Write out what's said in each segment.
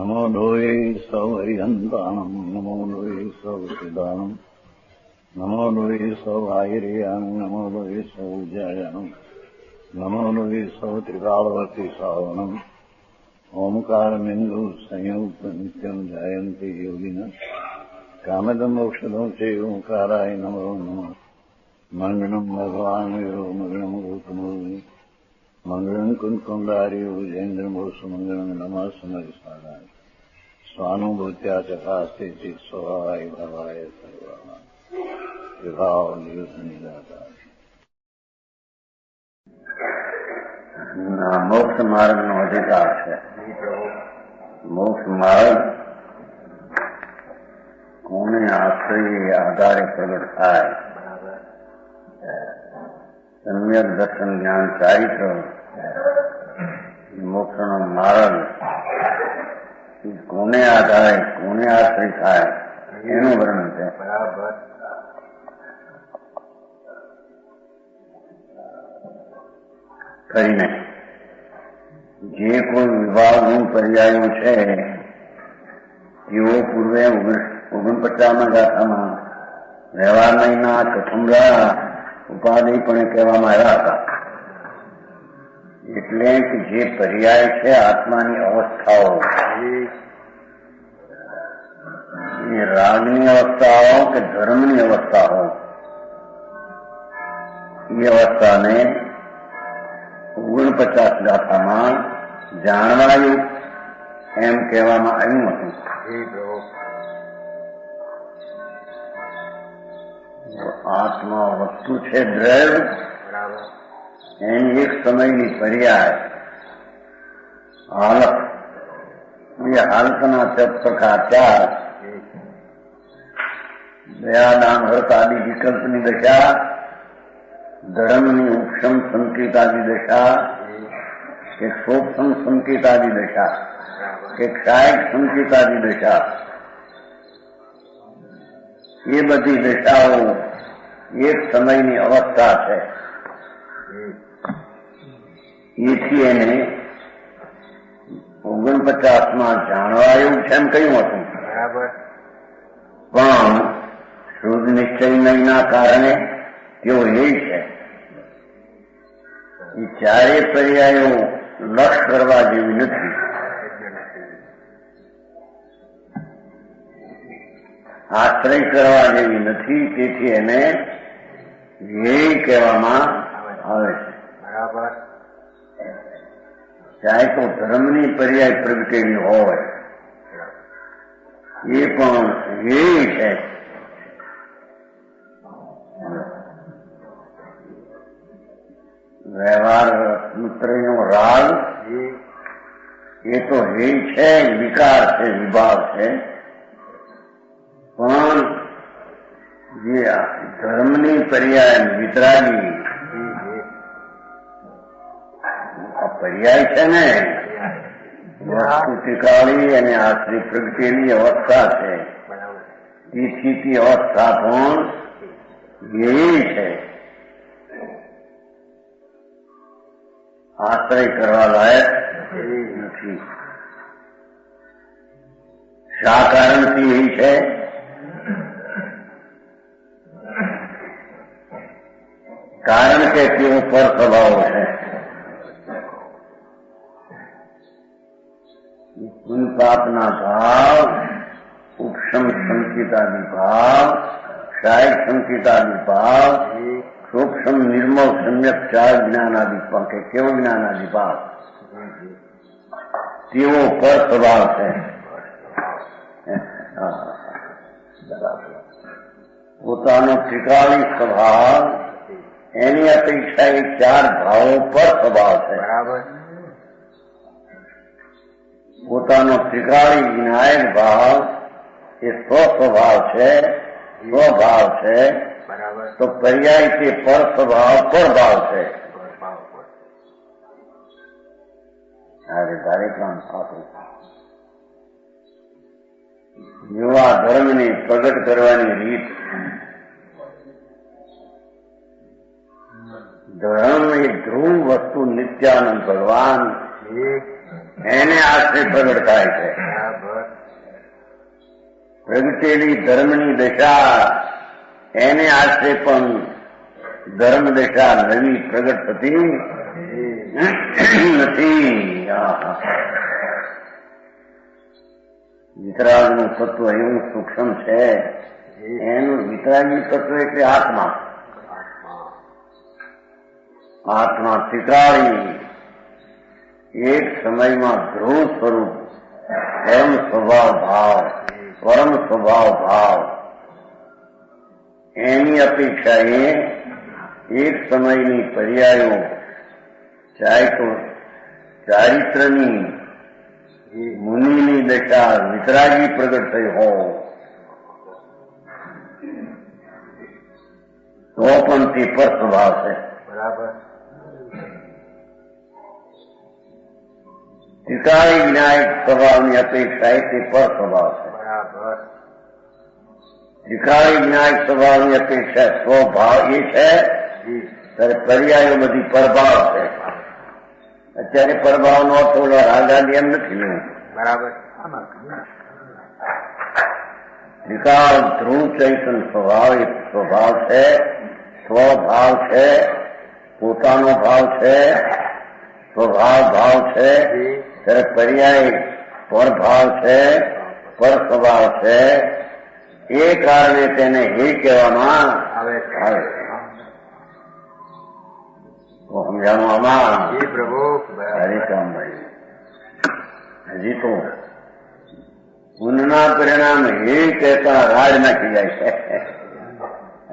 नमो लोये सौहरिहन्ताणम् नमो लोये सौसिदानम् नमो लोये सौभागिर्याम् नमो लोये सौजायानम् नमो लोये सौत्रिकालवती सावनम् ओंकारमिन्दु संयुक्त नित्यम् जायन्ति योगिनः कामदम् मोक्षदम् चैव ओंकाराय नमो नमः मङ्गलम् भगवान् वीरो मङ्गलम् गौतमोऽग्नि मंगलम कुंकुंडारी उजेन्द्रमोसु मंगलम नमः समरिसाराय स्वानुभूत्या चकास्ते चित स्वभावाय भवाय सर्वः विभाव नियुद्ध मोक्ष मार्ग नो अधिकार है। मोक्ष मार्ग कोने आश्रय आधारे प्रगट थाय सम्यक दर्शन ज्ञान चारित्र मोक्ष नो मार्ग कोने आधारे कोने आश्रय थाय एनु वर्णन है। बराबर કરીને જે કોઈ વિભાગનું પર્યાયો છે તેઓ પૂર્વે 49મા ગાથામાં વ્યવહારના કથમરા ઉપાધિપણે કહેવામાં આવ્યા હતા। એટલે કે જે પર્યાય છે આત્માની અવસ્થાઓ, એ રાગની અવસ્થાઓ કે ધર્મની અવસ્થાઓ, એ અવસ્થાને 49 ગાથામાં જાણવાયું એમ કહેવામાં આવ્યું હતું। આત્મા વસ્તુ છે દ્રવ્ય, એની એક સમયની પર્યાય હાલત, એ હાલતના પ્રકાર 4 દયા દાન હર્ત આદિ વિકલ્પની દશા, ધર્મની ઉપશમ સંકેતાદિ દશા, કે સોપસમ સંકેતાદિ દશા, કે ક્ષાયક સંકેતાદિ દશા, એ બધી દશાઓ એક સમયની અવસ્થા છે। એથી એને 49માં જાણવાયું છે એમ કહ્યું હતું। બરાબર। પણ શુદ્ધ નિશ્ચયના કારણે તેઓ એ છે। એ ચારે પર્યાયો લક્ષ કરવા જેવી નથી। આશ્રય કરવા જેવી નથી, તેથી એને ધ્યેય કહેવામાં આવે છે। બરાબર। ચાહે તો ધર્મની પર્યાય પ્રગટેલી હોય, એ પણ ધ્યેય છે। વ્યવહાર સૂત્રનો રાગ એ તો હે છે, વિકાર છે, વિભાગ છે। પણ જે ધર્મની પર્યાય વિતરાગી આ પર્યાય છે ને, વસ્તુ ટીકાળી અને આશ્રય પ્રગટેલી અવસ્થા છે। તેથી તે અવસ્થા પણ એ છે, આશ્રય કરવા લાયક નથી। શા કારણથી એ છે? કારણ કે તેઓ પર સ્વભાવ છે। પુન પાપના ભાવ, ઉપશમ સંકેતાદિ ભાવ, ક્ષાયક સંકેતાદિ ભાવ, સૂક્ષ્મ નિર્મળ સમ્યક ચાર જ્ઞાનાદિ કે કેવ જ્ઞાનાદિ ભાવ, તેવો પર સ્વભાવ છે। પોતાનો ત્રિકાળી સ્વભાવ, એની અપેક્ષા એ 4 ભાવો પર સ્વભાવ છે। બરાબર। પોતાનો ત્રિકાળી વિનાયક ભાવ એ સ્વસ્વભાવ છે, સ્વભાવ છે। બરાબર। તો પર્યાય તે પર સ્વભાવ પર ભાવ છે। કાર્યક્રમ સાથે યુવા ધર્મને પ્રગટ કરવાની રીત, ધર્મ એ ધ્રુવ વસ્તુ નિત્યાનંદ ભગવાન એને આશ્રય પ્રગટ થાય છે। પ્રગટેલી ધર્મની દશા એને આશરે પણ ધર્મ દશા નવી પ્રગટ થતી નથી. વિતરાગનું તત્વ એવું સૂક્ષ્મ છે. એનું વિતરાગી તત્વ એટલે આત્મા. આત્મા ત્રિકાળી એક સમયમાં ધ્રુવ સ્વરૂપ પરમ સ્વભાવ ભાવ એની અપેક્ષાએ એક સમયની પર્યાયો ચાહે તો ચારિત્રની મુનિની દશા વિતરાગી પ્રગટ થઈ હોય તો પણ તે પર સ્વભાવ છે. બરાબર. ત્રિકાળી વિનાયક સ્વભાવની અપેક્ષાએ તે પર સ્વભાવ છે. બરાબર. ત્રિકાળી વિનાયક સ્વભાવની અપેક્ષા સ્વભાવ એ છે ત્યારે પર્યાયો બધી પરભાવ છે. અત્યારે પરભાવનો થોડો રાગાદી એમ નથી લેવું. બરાબર. ત્રિકાળ ધ્રુવ ચૈતન સ્વભાવ એ સ્વભાવ છે, સ્વભાવ છે, પોતાનો ભાવ છે, સ્વભાવ છે. ત્યારે પર્યાય પરભાવ છે, પર સ્વભાવ છે. એ કારણે તેને હે કહેવામાં આવે તો સમજાણું આમાં પ્રભુ. હરિકામભાઈ હજી તો પુનના પરિણામ હે કહેતા રાજ નાખી જાય છે.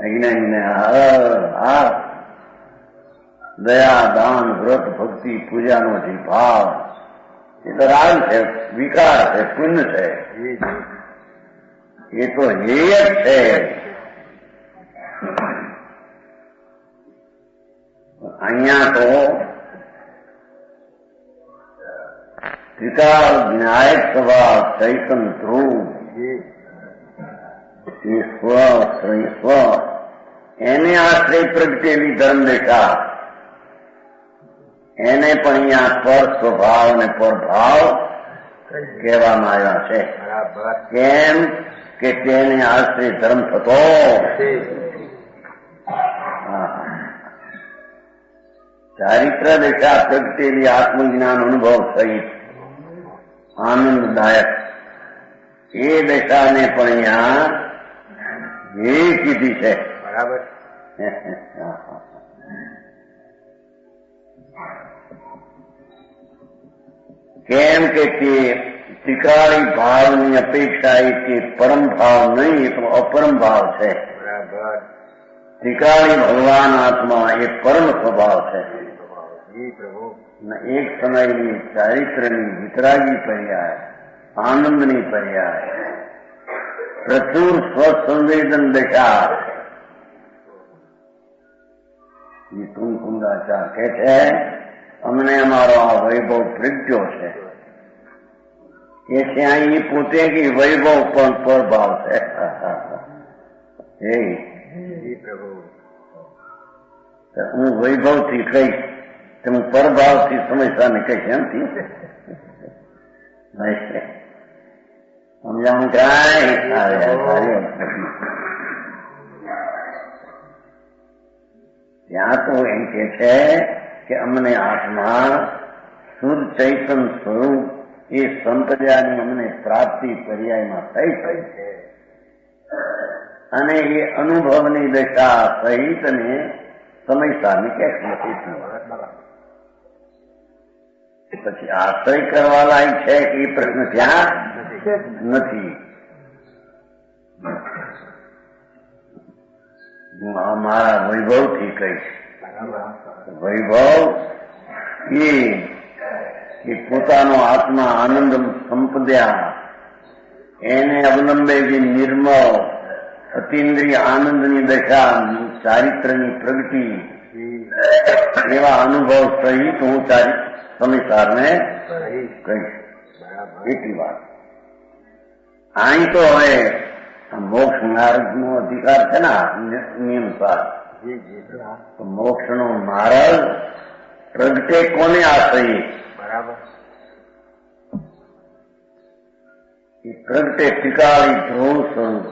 અજ્ઞાનીને દયા દાન વ્રત ભક્તિ પૂજાનો જે ભાવ એ તો રાગ છે, વિકાર છે, પુણ્ય છે. એ તો હેય જ છે. અહીંયા તો ત્રિકાળ વિનાયક સ્વભાવ ચૈતન ધ્રુવ એ સ્વ એને આશ્રય પ્રગટેલી ધર્મદેશા એને પણ અહીંયા પર સ્વભાવ અને પરભાવ કહેવામાં આવ્યા છે. કેમ કે તેને આશ્રય ધર્મ થતો ચારિત્ર દશા પ્રગટેલી આત્મજ્ઞાન અનુભવ સહિત આનંદદાયક એ દશાને પણ અહીંયા એ કીધી છે. બરાબર. કેમ કે તે ત્રિકાળી ભાવની અપેક્ષા એ તે પરમ ભાવ નહીં, એ તો અપરમ ભાવ છે. બરાબર. ત્રિકાળી ભગવાન આત્મા એ પરમ સ્વભાવ છે. પ્રભુ. એક સમયની ચારિત્રની વિતરાગી પર્યાય, આનંદની પર્યાય, પ્રચુર સ્વસંવેદન દશા. કુંદાચાર કે છે અમને અમારો આ વૈભવ પ્રગટ્યો છે કે ત્યાં એ પોતે કે વૈભવ પણ પરભાવ છે. હું વૈભવથી કહીશ તો હું પરભાવથી સમજતા ને કહીશ એમથી સમજાવું કાંઈ ત્યાં તો એમ કે છે કે અમને આત્મા શુદ્ધ ચૈતન સ્વરૂપ એ સંપ્રદાયની અમને પ્રાપ્તિ પર્યાયમાં થઈ છે અને એ અનુભવની દશા સહિત ને સમયસારની કે પછી આશ્રય કરવા લાયક છે કે એ પ્રશ્ન ત્યાં નથી. હું મારા વૈભવથી કહીશ. વૈભવ એ પોતાનો આત્મા આનંદ સંપદ્યા એને અવલંબે જે નિર્મળ અતિન્દ્રિય આનંદની દશા ચારિત્રની પ્રગતિ એવા અનુભવ સહિત હું સમિસારને કહીશ. એટલી વાત. અહીં તો હવે મોક્ષ માર્ગનો અધિકાર છે ને નિયમસાર. મોક્ષનો માર્ગ પ્રગટે કોને આશ્રયે? બરાબર. એ પ્રગટે ત્રિકાળી ધ્રુવ સ્વરૂપ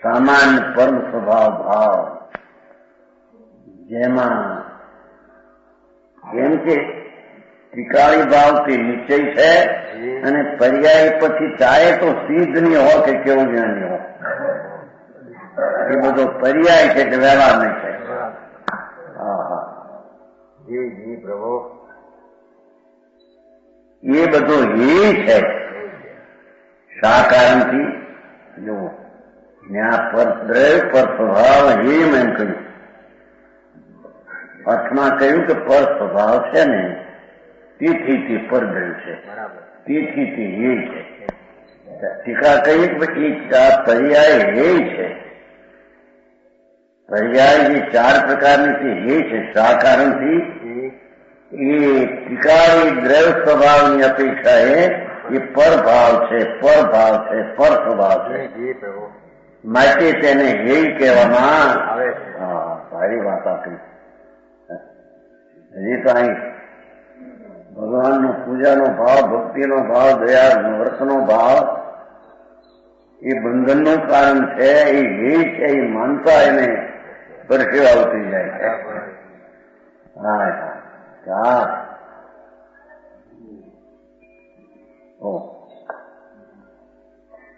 સામાન્ય પરમ સ્વભાવ ભાવ, જેમાં એમ કે ત્રિકાળી ભાવ તે નિશ્ચય છે અને પર્યાય પછી ચાહે તો સિદ્ધ નહીં હો કે કેવું જ્ઞાની હો, એ બધો પર્યાય છે કે વ્યવહાર નહીં છે. હા હા જી જી પ્રભુ. એ બધો એ છે. શા કારણથી? જો ત્યાં પર દ્રવ્ય પર સ્વભાવ એમ કહ્યું. અર્થમાં કહ્યું કે પર સ્વભાવ છે ને તેથી તે પર દ્રવ્ય છે, તેથી તે એ છે. ટીકા કહી કે પર્યાય એ છે. પર્યાય જે ચાર પ્રકારની છે એ છે. શા કારણથી? એ ત્રિકાળી દ્રવ્ય સ્વભાવની અપેક્ષા એ પરભાવ છે, પરભાવ છે, પર સ્વભાવ છે. માટે તેને હે કહેવામાં આવે છે. હા, સારી વાત આપી. હજી તો અહીં ભગવાનનો પૂજાનો ભાવ, ભક્તિનો ભાવ, દયા વ્રતનો ભાવ એ બંધનનું કારણ છે. એ હે છે એ માનતા એને પરસેવા ઉતરી જાય છે. હા હા.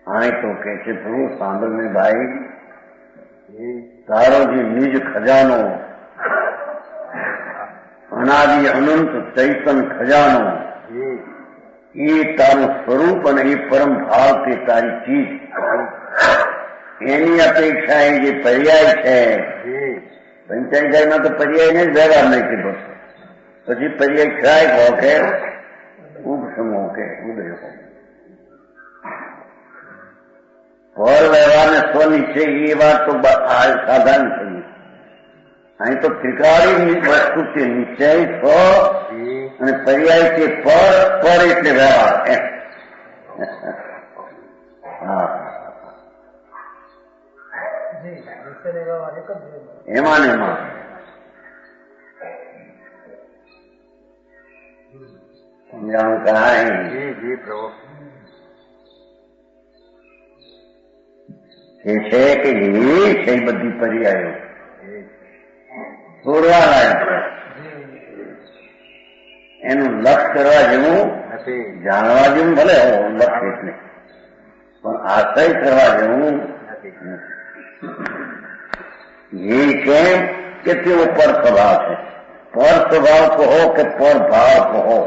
હા તો કે છે પ્રભુ સાંભળને ભાઈ, તારો જે નિજ ખજાનો, અનાદિ અનંત ચૈતન ખજાનો, એ તારું સ્વરૂપ અને એ પરમ ભાવ તે તારી ચીજ, એની અપેક્ષા એ જે પર્યાય છે. પંચાયતમાં તો પર્યાયને જ વ્યવહાર નહીં કીધો. પછી પર્યાય ક્ષાય હો કે ઉપસમો કે ઉદય હો, પર વ્યવહારને સ્વનિશ્ચય એ વાત તો સાધારણ થઈ. અહીં તો ત્રિકાળી વસ્તુ છે નિશ્ચય સ્વ અને પર્યાય છે પર. પર એટલે વ્યવહાર. હા એમાં ને એમાં સમજાવું કાંઈ એ છે કે એ છે બધી પર્યાયો છોડવા લાયક, એનું લક્ષ કરવા જેવું જાણવા જેવું ભલે લક્ષ એટલે, પણ આશય કરવા જેવું એ કેમ કે તેઓ પર સ્વભાવ છે. પર સ્વભાવ કહો કે પર ભાવ કહો,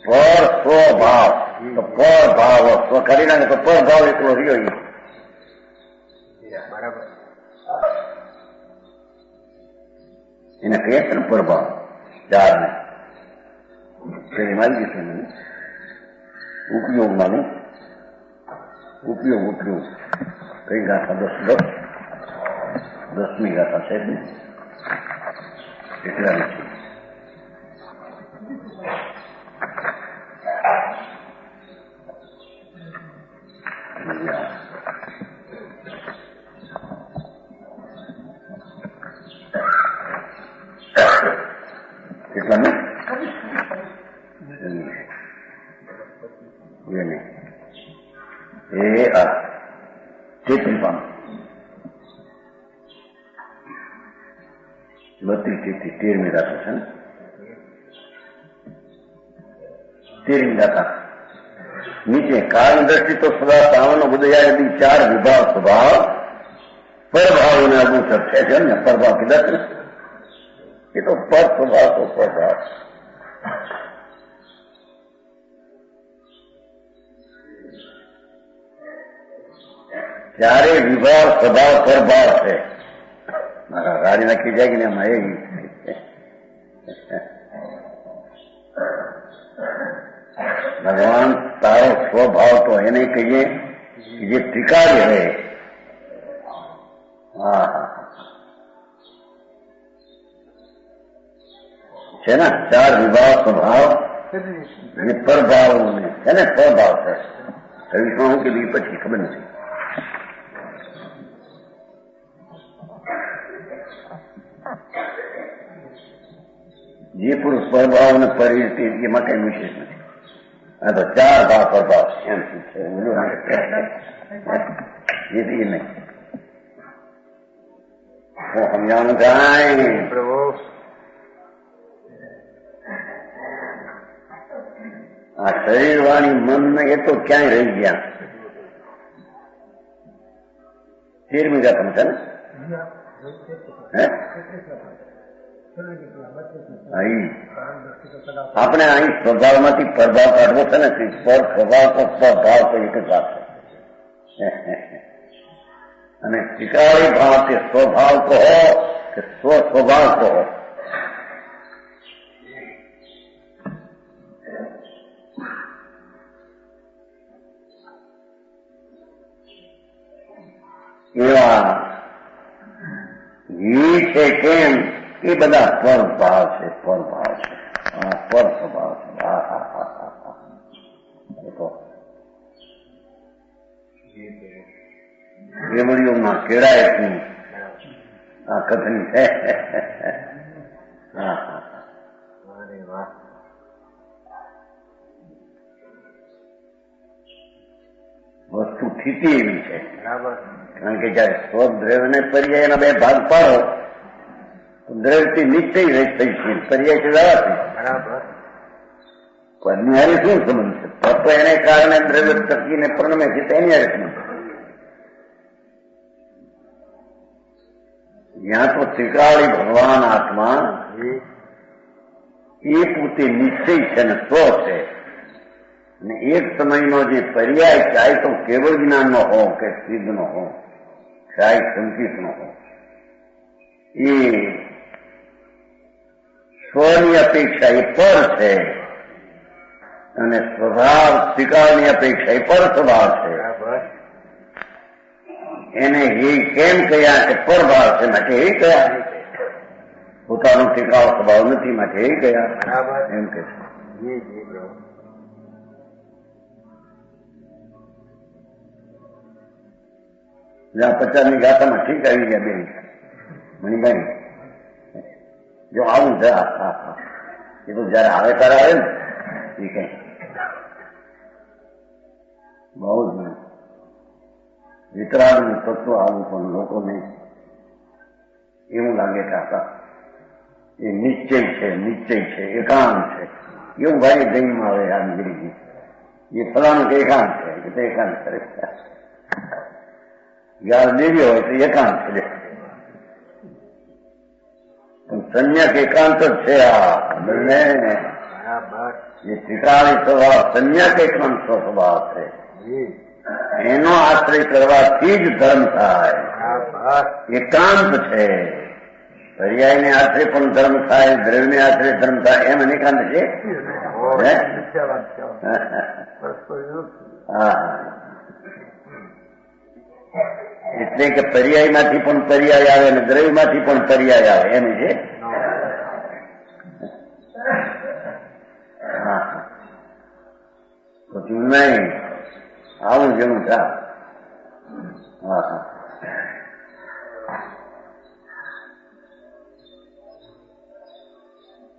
પર સ્વભાવ તો પર ભાવ સ્વ કરી નાખે તો પર ભાવ એકલો રહ્યો. બરાબર. એને કહે છે ને પરભાવ ચાર ને પેલી મારી છે મને ઉપયોગમાં ને ઉપયોગ કઈ ગાથા 10મી ગાથા છે ને એટલા નથી. કેટલા ને એ આ ચેતન પામ 32-13મી ગાથા છે ને 13મી ગાથા નીચે કારણ દ્રષ્ટિ તો સદા સાવનો બુદ્ધયાદી 4 વિભાવ સ્વભાવ પરભાવને અગુચર છે ને. પરભાવ કીધા છે એ તો પર સ્વભાવ તો પરભાવ. ત્યારે વિભાવ સ્વભાવ પરભાવ છે. મારા ગાડી નાખી જાય કે ને એમાં ભગવાન તારો સ્વભાવ તો એને કહીએ જે ત્રિકાળી રહે. હા છે ને 4 વિભાવ સ્વભાવ અને પરભાવ છે ને પરભાવ છે. કવિમાં હું કીધું પછી ખબર નથી. જે પુરુષ પરભાવ અને પરિવર્તિત એમાં કઈ વિશેષ નથી. આ તો 4 ભાવ પ્રભાવ એમ છે એથી નહીં હું સમજાવવાનું કાંઈ પ્રભુ આ શરીર વાણી મન એ તો ક્યાંય રહી ગયા 13મી ગાથમ છે ને આપણે અહીં સ્વભાવમાંથી પ્રભાવ કાઢવો છે ને પર સ્વભાવ તો સ્વભાવ તો એક જ વાત છે અને શિકારી ભાવ કે સ્વભાવ કહો કે સ્વભાવ કહો એવા ઘી છે કેમ એ બધા પરભાવ છે પરભાવ છે પર સ્વભાવ છે રેવડીઓમાં કેળાય આ કથન છે વસ્તુ સ્થિતિ એવી છે કારણ કે જયારે સ્વદ્રવ્ય ને પર્યાય એના 2 ભાગ પાડો તો દ્રવ્યથી નિશ્ચય રહી થઈ છે પર્યાય છે બરાબર પદની હારે શું સંબંધ છે તત્વ એને કારણે દ્રવ્ય ટકીને પ્રણમે છે તેની હારે સંબંધ જ્યાં તો ત્રિકાળી ભગવાન આત્મા એ પોતે નિશ્ચય છે ને સ્વ છે અને એક સમયનો જે પર્યાય ચાહે તો કેવળ જ્ઞાનનો હો કે સિદ્ધનો હો ચાહે સંકિતનો હો એ સ્વની અપેક્ષા એ પર છે અને સ્વભાવ ત્રિકાળની અપેક્ષા એ પર સ્વભાવ છે એને એ કેમ કહ્યા કે પરભાવ છે માટે એ કયા પોતાનો ત્રિકાળ સ્વભાવ નથી માટે એ કયા એમ કે છે જ્યાં 50ની ગાથામાં ઠીક આવી ગયા બેન મણિભાઈ જો આવું છે એ તો જયારે આવે ત્યારે આવે ને એ કઈ બહુ જ વિતરાગનું તત્વ આવું પણ લોકોને એવું લાગે કે આખા એ નિશ્ચય છે એકાંત છે એવું ભાઈ જૈનમાં આવે રામગીરીજી એ ફલાણું કે એકાંત છે કે તે એકાંત કરે યાર દેવી હોય તો એકાંત છે પણ સંન્યાક એકાંત જ છે આ બંને એ ત્રિકાળી સ્વભાવ સંન્યાક એકાંત સ્વભાવ છે એનો આશ્રય કરવાથી જ ધર્મ થાય એકાંત છે પર્યાયને આશ્રય પણ ધર્મ થાય દ્રવ્યને આશ્રય ધર્મ થાય એમ અનેકાંત છે હા એટલે કે પર્યાયમાંથી પણ પર્યાય આવે અને દ્રવ્યમાંથી પણ પર્યાય આવે એમ છે હા તો નહીં આવું જેવું થા હા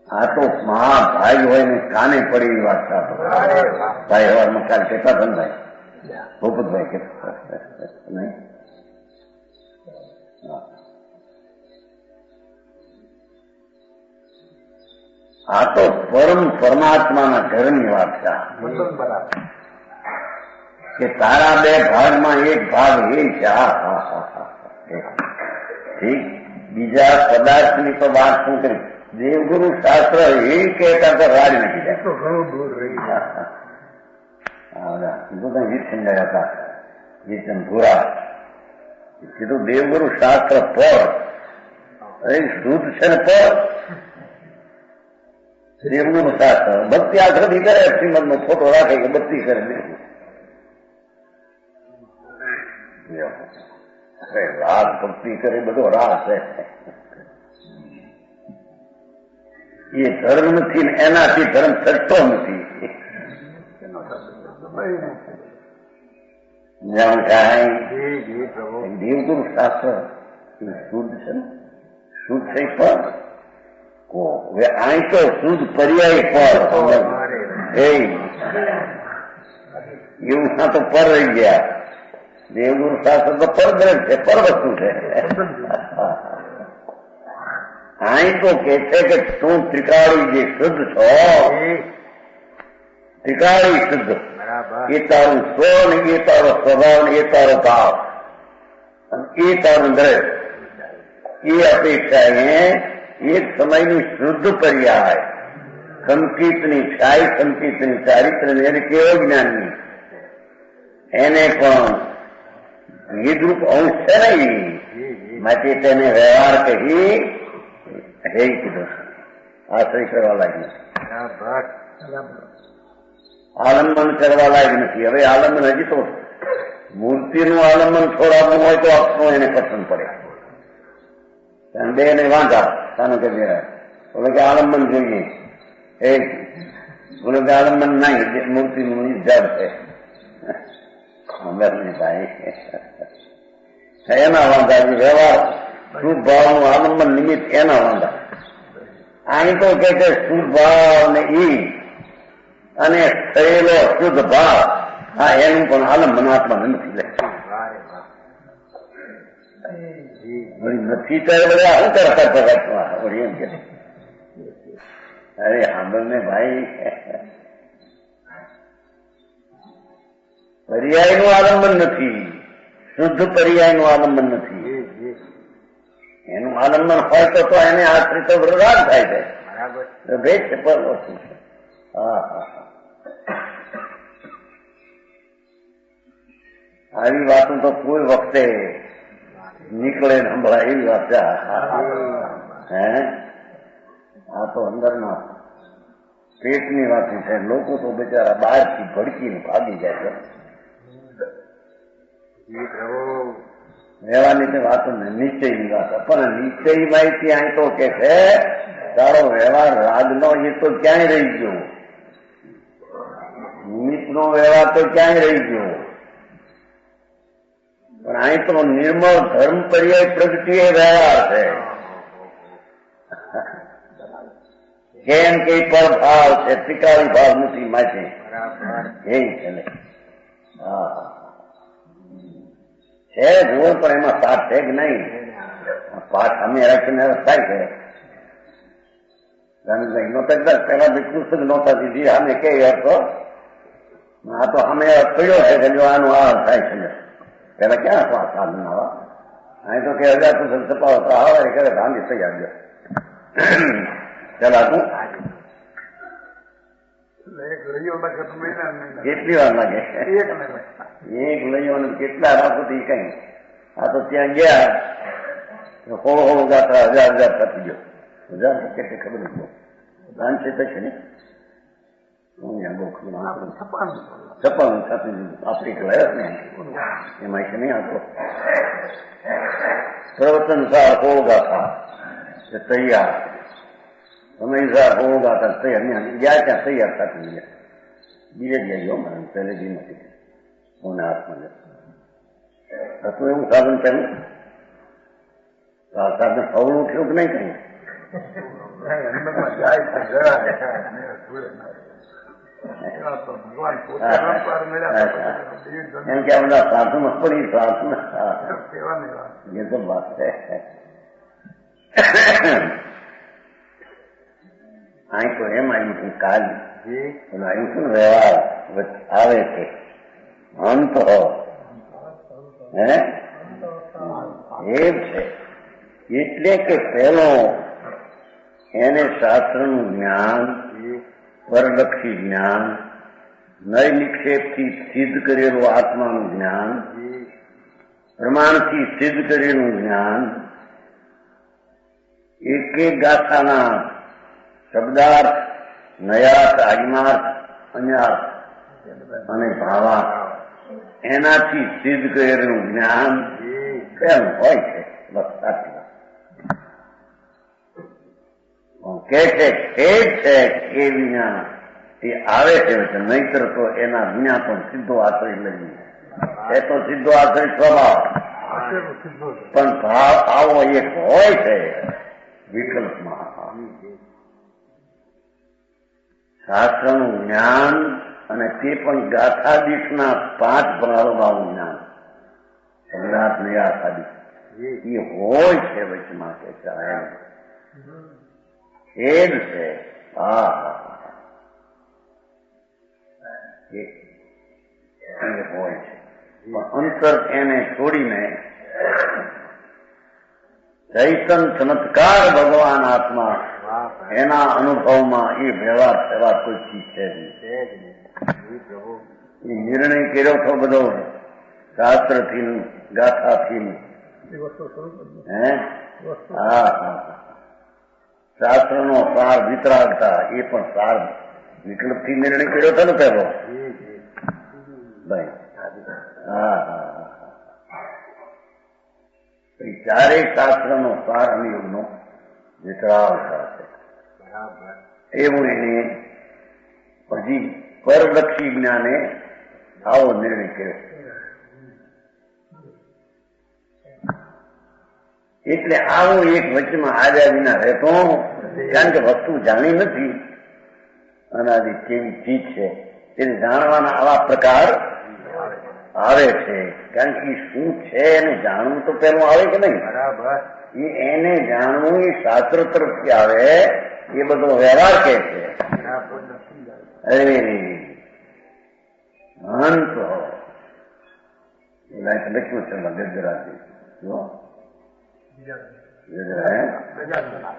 આ તો મહાભાઈ હોય ને કાને પડી વાત થતો ભાઈ હવારમાં કાલ કહેતા હતા ને ભાઈ ભૂપતભાઈ કહેતા નહીં આ તો પરમાત્માના ઘરની વાત છે કે તારા 2 ભાગમાં એક ભાગ એ છે ઠીક બીજા પદાર્થની તો વાત શું કરી દેવગુરુ શાસ્ત્ર એ કહેતા તો રાજ નથી જાય કીધું ગીત સમજાયા હતા ગીતન ભૂરા કીધું દેવગુરુ શાસ્ત્ર પર શુદ્ધ છે ને પર દેવગુરુ શાસ્ત્ર ભક્તિ આગ્રહથી કરે શ્રીમદ નો ફોટો રાખે કે ભક્તિ કરે રાગ ભક્તિ કરે બધો રાસ છે એ ધર્મ નથી ને એનાથી ધર્મ થતો નથી દેવગુરુ શાસ્ત્ર શુદ્ધ છે ને શુદ્ધ છે પર હવે અહીં તો શુદ્ધ પર્યાય પર એવું ના તો પર રહી ગયા. દેવગુરુ શાસ્ત્ર તો પરદ્રઢ છે, પર વસ્તુ છે. અહીં તો કે છે કે તું ત્રિકાળી જે શુદ્ધ છો, ત્રિકાળી શુદ્ધ, એ તારું સ્વ ને એ તારો સ્વભાવ ને એ તારો ભાવ એ તારું દ્રઢ, એ અપેક્ષાએ એક સમયનું શુદ્ધ પર્યાય સંકિતની છાય, સંકિતની ચારિત્રની અને કેવો જ્ઞાનની એને પણ વિદ્રુપ અંશ છે નહીં, માટે તેને વ્યવહાર કહી હે કીધું, આશ્રય કરવા લાગ્યું, આલંબન કરવા લાગ્યું નથી. હવે આલંબન હજી તો મૂર્તિનું આલંબન છોડાવવું હોય તો આપણું એને પસંદ પડે. બે ને વાંધા સાનું કે બોલે કે આલંબન જોઈએ, એ બોલે કે આલંબન નહીં, મૂર્તિનું ઇજ્જાબ છે. ભાઈ એના વાંધા, વ્યવહાર શુભ ભાવનું આલંબન નિમિત્ત એના વાંધા. અહીં તો કે છે શુભ ભાવ ને ઈ અને થયેલો શુદ્ધ ભાવ, હા એનું પણ આલંબન આત્મા નથી લે. નથી ત્યારે બધા શું કરતા પ્રકાશમાં એમ કે અરે સાંભળ ને ભાઈ, પર્યાયનું આલંબન નથી, શુદ્ધ પર્યાયનું આલંબન નથી. એનું આલંબન હોય તો એને આશ્રિત રાગ થાય છે, ભેદ છે, પર વસ્તુ છે. હા હા, આવી વાતો તો કોઈ વખતે નીકળે સંભળાય એવી વાત છે. હે આ તો અંદરના પેટની વાત છે. લોકો તો બિચારા બહારથી ભડકીને ભાગી જાય છે. વ્યવહારની તે વાતો ને નિશ્ચયની વાત, પણ નિશ્ચય માહિતી અહીં તો કે છે તારો વ્યવહાર રાગનો એ તો ક્યાંય રહી ગયો, નિમિત્તનો વ્યવહાર તો ક્યાંય રહી ગયો, પણ અહીં તો નિર્મળ ધર્મ પર્યાય પ્રગતિ એ વ્યવહાર છે. કેમ કે પર ભાવ છે, ત્રિકાળી ભાવ નથી માટે એ છે ને. હા છે જુઓ, પણ એમાં સાથ છે કે નહીં, પાઠ અમે રાખીને થાય છે. નહોતા પેલા બી પુસ્તક નહોતા દીધી, અમે કે હતો આ તો અમે પડ્યો છે કે જો આનું આ થાય છે. પેલા ક્યાં હતો આ સાધન આવા, અહીં તો કે 1000 પુસ્તક છપાવો તો હવારે કરે ગાંધી થઈ આવ્યો. ચલાતું કેટલી વાર લાગે, એક લઈઓ કેટલા રાખો તો કઈ. આ તો ત્યાં ગયા હોળો ગાતા 1000 થતી ગયો, 1000 કેટલી ખબર નથી. દાન છે છે ને બહુ છપ્પાનું છાપી આપણી કલાય ને એમાં છે નહીં આવતો. પ્રવચન સાર હોળ ગાથા તૈયાર, સમયસાર હોળ ગાથા તૈયાર, ગયા ત્યાં તૈયાર થતી ગયા. બીજે ગયા ગયો મને પહેલેથી નથી કોને હાથમાં હતું એવું સાધન પહેલું. આ સાધન અવળું થયું કે નહીં કઈ એમ કે બધા સાધુમાં પડી સાધુ એ તો વાત છે. અહીં તો એમ આવ્યું છું કાલ આવ્યું છું વ્યવહાર આવે છે અંત હે એ છે. એટલે કે પેલો એને શાસ્ત્રનું જ્ઞાન, પરલક્ષી જ્ઞાન, નય નિક્ષેપથી સિદ્ધ કરેલું આત્માનું જ્ઞાન, પ્રમાણથી સિદ્ધ કરેલું જ્ઞાન, એક એક ગાથાના શબ્દાર્થ, નયાર્થ, આજ્ઞાર્થ, અન્યાર્થ અને ભાવાર્થ એનાથી સિદ્ધ કરેલું જ્ઞાન પેલું હોય છે. બસ સાચી વાત કે છે એ છે એ વિના એ આવે છે, નહીતર તો એના વિના પણ સીધો આશ્રય લઈએ. એ તો સીધો આશ્રય સ્વભાવ, પણ ભાવ આવો એક હોય છે વિકલ્પમાં. શાસ્ત્રનું જ્ઞાન અને તે પણ ગાથા દીઠના 5 ભાવનું જ્ઞાન. સમ્રાટ નિરાશા દીઠ એ હોય છે વચમાં કે સાહેબ ખેદ છે. હા એ હોય છે. અંતર એને છોડીને ચૈતન ચમત્કાર ભગવાન આત્મા એના અનુભવમાં એ વ્યવહાર સેવા કોઈ ચીજ છે એ નિર્ણય કર્યો તો બધો શાસ્ત્રથી ગાથાથી. હા શાસ્ત્રનો સાર વિતરાગતા એ પણ સાર વિકલ્પથી નિર્ણય કર્યો હતો ને પેલો ભાઈ. હા ચારેય શાસ્ત્રનો સાર અનિયોગનો વિતરાગતા છે. એવું એને હજી પરલક્ષી જ્ઞાને આવો નિર્ણય કર્યો. એટલે આવો એક વચમાં આવ્યા વિના રહેતો, કારણ કે વસ્તુ જાણી નથી અનાદિ કેવી ચીજ છે એને જાણવાના આવા પ્રકાર આવે છે. કારણ કે એ શું છે એને જાણવું તો પેલું આવે કે નહીં? બરાબર. એને જાણવું એ શાસ્ત્ર તરફથી આવે એ બધો વ્યવહાર કે છે. અરે અંત લખ્યું છે ગુજરાતી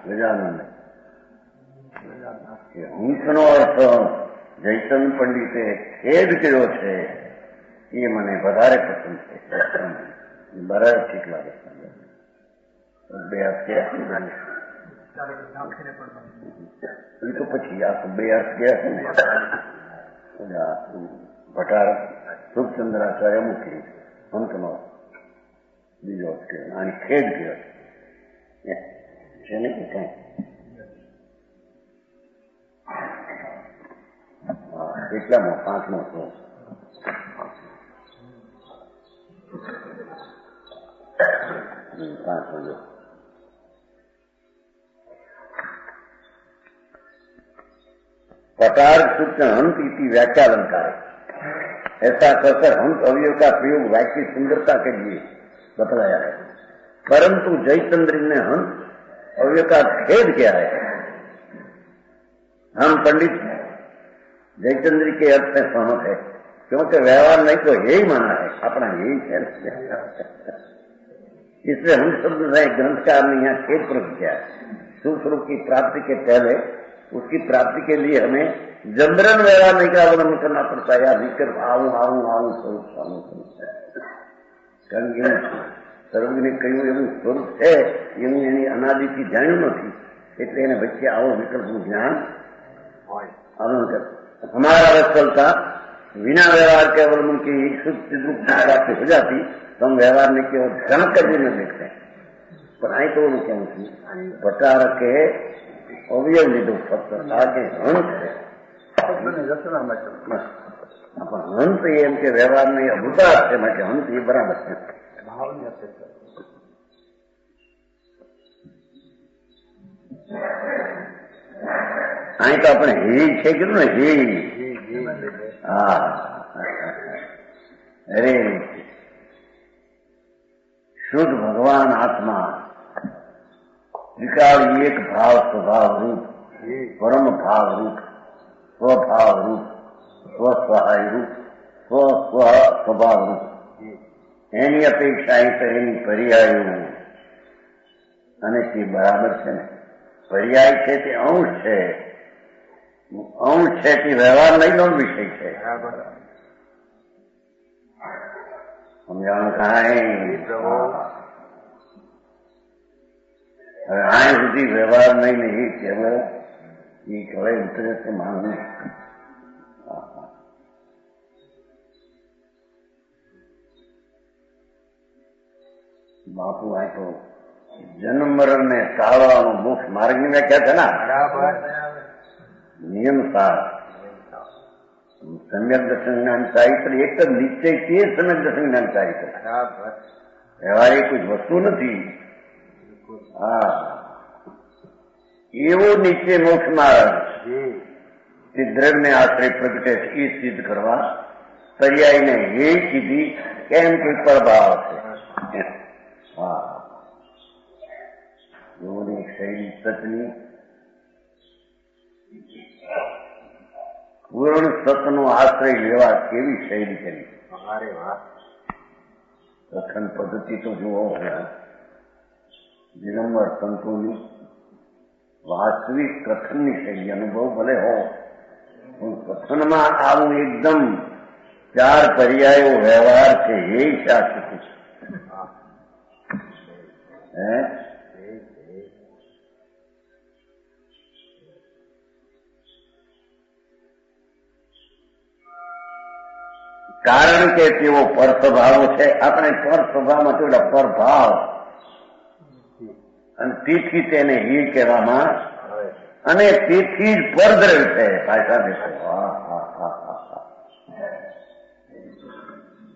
ગજાનંદ. હંસનો અર્થ જયચંદ પંડિતે ખેદ કર્યો છે એ મને વધારે પસંદ છે. બરાબર ઠીક લાગે. 2 અર્થ ગયા એ તો પછી આ તો 2 અર્થ ગયા છે ને. ભટાર સુખચંદ્રાચાર્ય મૂકી અંતનો બીજો અર્થ કર્યો અને ખેદ કર્યો છે ને કે કઈ એટલામાં 5મો શ્લોક. पटार सूत्र हंस इति व्याख्यालंकार ऐसा कहकर हंस अवयव का प्रयोग वाक्य सुंदरता के लिए बतलाया है, परंतु जयचंद्र ने हंस अवयव का खेद किया है. हम पंडित जयचंद्र के अर्थ में सहमत है, क्योंकि व्यवहार नहीं तो यही माना है अपना यही है. इसलिए हम शब्द से ग्रंथकार ने यहाँ खेद प्रकट किया है. सुस्वरूप की प्राप्ति के पहले उसकी प्राप्ति के लिए हमें जबरन व्यवहार नहीं का अवलंबन करना पड़ता है. या निकल आऊं आऊं आऊं स्वरूप सामू કારણ કે સર્વજ્ઞે કહ્યું એવું સ્વરૂપ છે એવું એની અનાદિથી જાણ્યું નથી, એટલે એને વચ્ચે આવો વિકલ્પનું જ્ઞાન હોય. हमारा रस चलता बिना व्यवहार के अवलंबन की शुद्ध चिद्रूप की प्राप्ति हो जाती तो हम व्यवहार में केवल जनक कर भी न देखते हैं. पर आई तो वो क्या भट्टार के अवयव લીધો ફક્ત આગે હંસ હંસ એમ કે વ્યવહાર ને અભૂતાર્થ છે માટે હંસ એ બરાબર છે. અહીં તો આપણે હે છે કીધું ને હે. હા અરે શુદ્ધ ભગવાન આત્મા विकार एक भाव स्वभाव रूप परम भाव रूप स्वभाव रूप स्वसहाय रूप स्व स्वभाव रूप એની અપેક્ષા તો એની પર્યાયો અને તે બરાબર છે ને. પર્યાય છે તે અંશ છે, અંશ છે તે વ્યવહાર નહીં નો વિષય છે. સમજાણું કાંઈ હવે આ સુધી વ્યવહાર નહીં ને એ કહેવાય એ કહેવાય ઉતરે છે માનવું. બાપુ આ તો જન્મ મરણ ને ટાળવાનું મોક્ષ માર્ગની વ્યાખ્યા છે ને બરાબર નિયમ સાર સમ્યક દર્શન જ્ઞાન ચારિત્ર એક જ નિશ્ચય તે સમ્યક દર્શન જ્ઞાન ચારિત્ર. વ્યવહાર એ કોઈ વસ્તુ નથી. હા એવો નીચે મોક્ષ માર્ગ તે દ્રવ્યને આશ્રય પ્રગટે છે એ સિદ્ધ કરવા પર્યાયને હે કીધી કેમ કે પ્રભાવ છે. હા, યોની શૈલી સતની પૂર્ણ સતનો આશ્રય લેવા કેવી શૈલી કરી. અરે વાહ, કથન પદ્ધતિ તો જુઓ, દિગંબર સંતોની વાસ્તવિક કથનની શૈલી અનુભવ ભલે હો પણ કથનમાં આવું એકદમ 4 પર્યાયો વ્યવહાર છે એ શાસ્ત્ર છે. કારણ કે તેઓ પર સ્વભાવો છે. આપણે પર સ્વભાવમાં જોડે પરભાવ અને તેથી તેને હીર કહેવામાં અને તેથી જ પરદ્રવ્ય છે. ભાષા દેખો,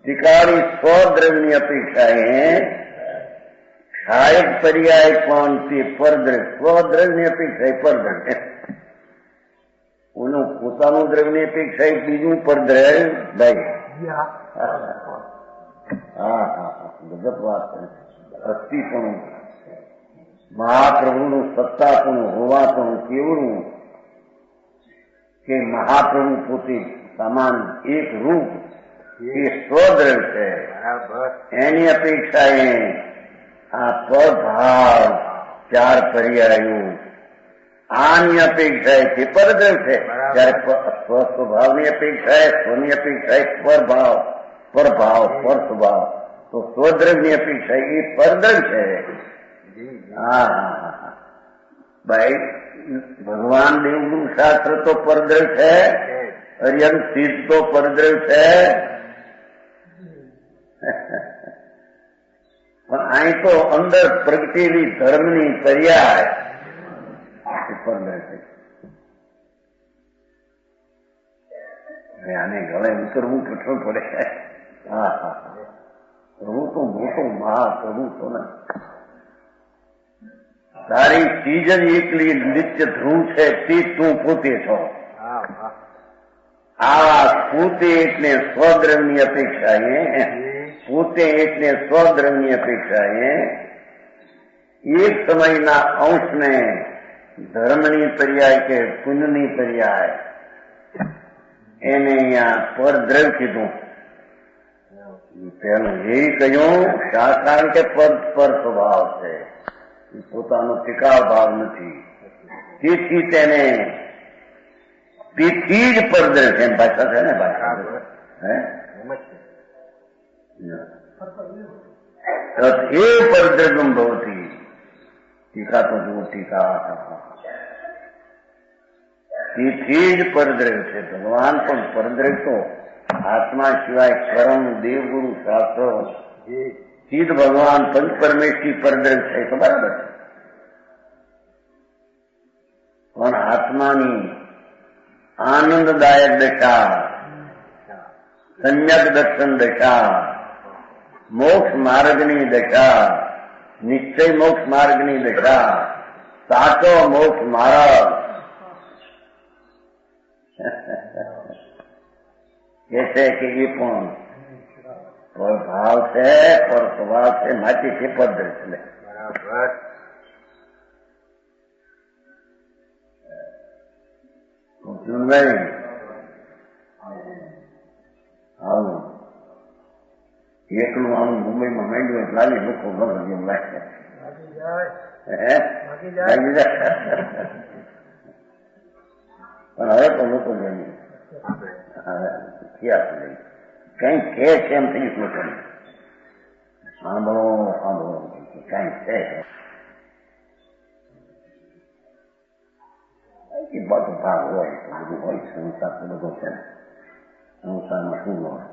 ટીકાળી સ્વદ્રવ્યની અપેક્ષાએ સહાયક પર્યાય પણ તે પરદ્રવ્ય સ્વદ્રવ્યની અપેક્ષાએ પરદ્રવ્ય ઓનું પોતાનું દ્રવ્યની અપેક્ષાએ બીજું પરદ્રવ્ય ભાઈ. ગજબ વાત છે. અસ્થિપણું મહાપ્રભુનું સત્તાપણું હોવાપણું કેવડું કે મહાપ્રભુ પોતે સમાન એક રૂપ એ સ્વદ્રવ્ય છે. એની અપેક્ષાએ આ પરભાવ 4 પર્યાયો આની અપેક્ષાએ તે પરદ્રવ્ય છે. ત્યારે સ્વસ્વભાવની અપેક્ષાએ સ્વની અપેક્ષાએ પરભાવ પરભાવ પર સ્વભાવ તો સ્વદ્રવ્યની અપેક્ષાએ એ પરદ્રવ્ય છે. હા ભાઈ, ભગવાન દેવગુરુ શાસ્ત્ર તો પરદ્રવ્ય છે, હરિયન સિદ્ધ તો પરદ્રવ્ય છે. પણ અહીં તો અંદર પ્રગટેલી ધર્મની પર્યાય પરદ્રવ્ય છે. આને ગળે ઉતરવું કઠણ પડે. પ્રભુ તો મોટો મહાપ્રભુ તો ને તારી ચીજ જ એકલી નિત્ય ધ્રુવ છે તે તું પોતે છો. આ પોતે એટલે સ્વદ્રવ્યની અપેક્ષાએ પોતે એટલે સ્વદ્રવ્યની અપેક્ષાએ એક સમયના અંશને ધર્મની પર્યાય કે પુણ્યની પર્યાય એને અહીંયા પરદ્રવ્ય કીધું. પેલું એ કહ્યું કારણ કે પદ પર સ્વભાવ છે, પોતાનો ટીકાવ ભાવ નથી. તેથી તેને તેથી જ પરદ્રવ્ય છે. એમ ભાષા છે ને ભાષા એ પરદ્રવ્યમ ભવતી. ટીકા તો જુઓ, ટીકા તેથી જ પરદ્રવ્ય છે. ભગવાન પણ પરદ્રવ્ય તો આત્મા સિવાય કરમ દેવગુરુ શાસ્ત્રો સિદ્ધ ભગવાન પંચ પરમેશ્વરી પરદ્રવ્ય છે તો બરાબર છે. પણ આત્માની આનંદદાયક દશા, સમ્યક દર્શન દશા, મોક્ષ માર્ગની દશા, નિશ્ચય મોક્ષ માર્ગની દશા, સાચો મોક્ષ માર્ગ કે છે કે એ પણ ભાવ છે, પર સ્વભાવ છે, માટે તે પરદ્રવ્ય છે. ચૂનભાઈ આવું એકલું આવું મુંબઈમાં માંડ્યું એટલે લાગે લોકો વગર એમ લાગે. પણ હવે તો લોકો જઈએ કઈ કે છે એમ થઈશ લોકોને સાંભળો સાંભળો કઈ છે બધું ભાગ હોય તો બધું હોય. સંસાર તો બધો છે. સંસારમાં શું હોય?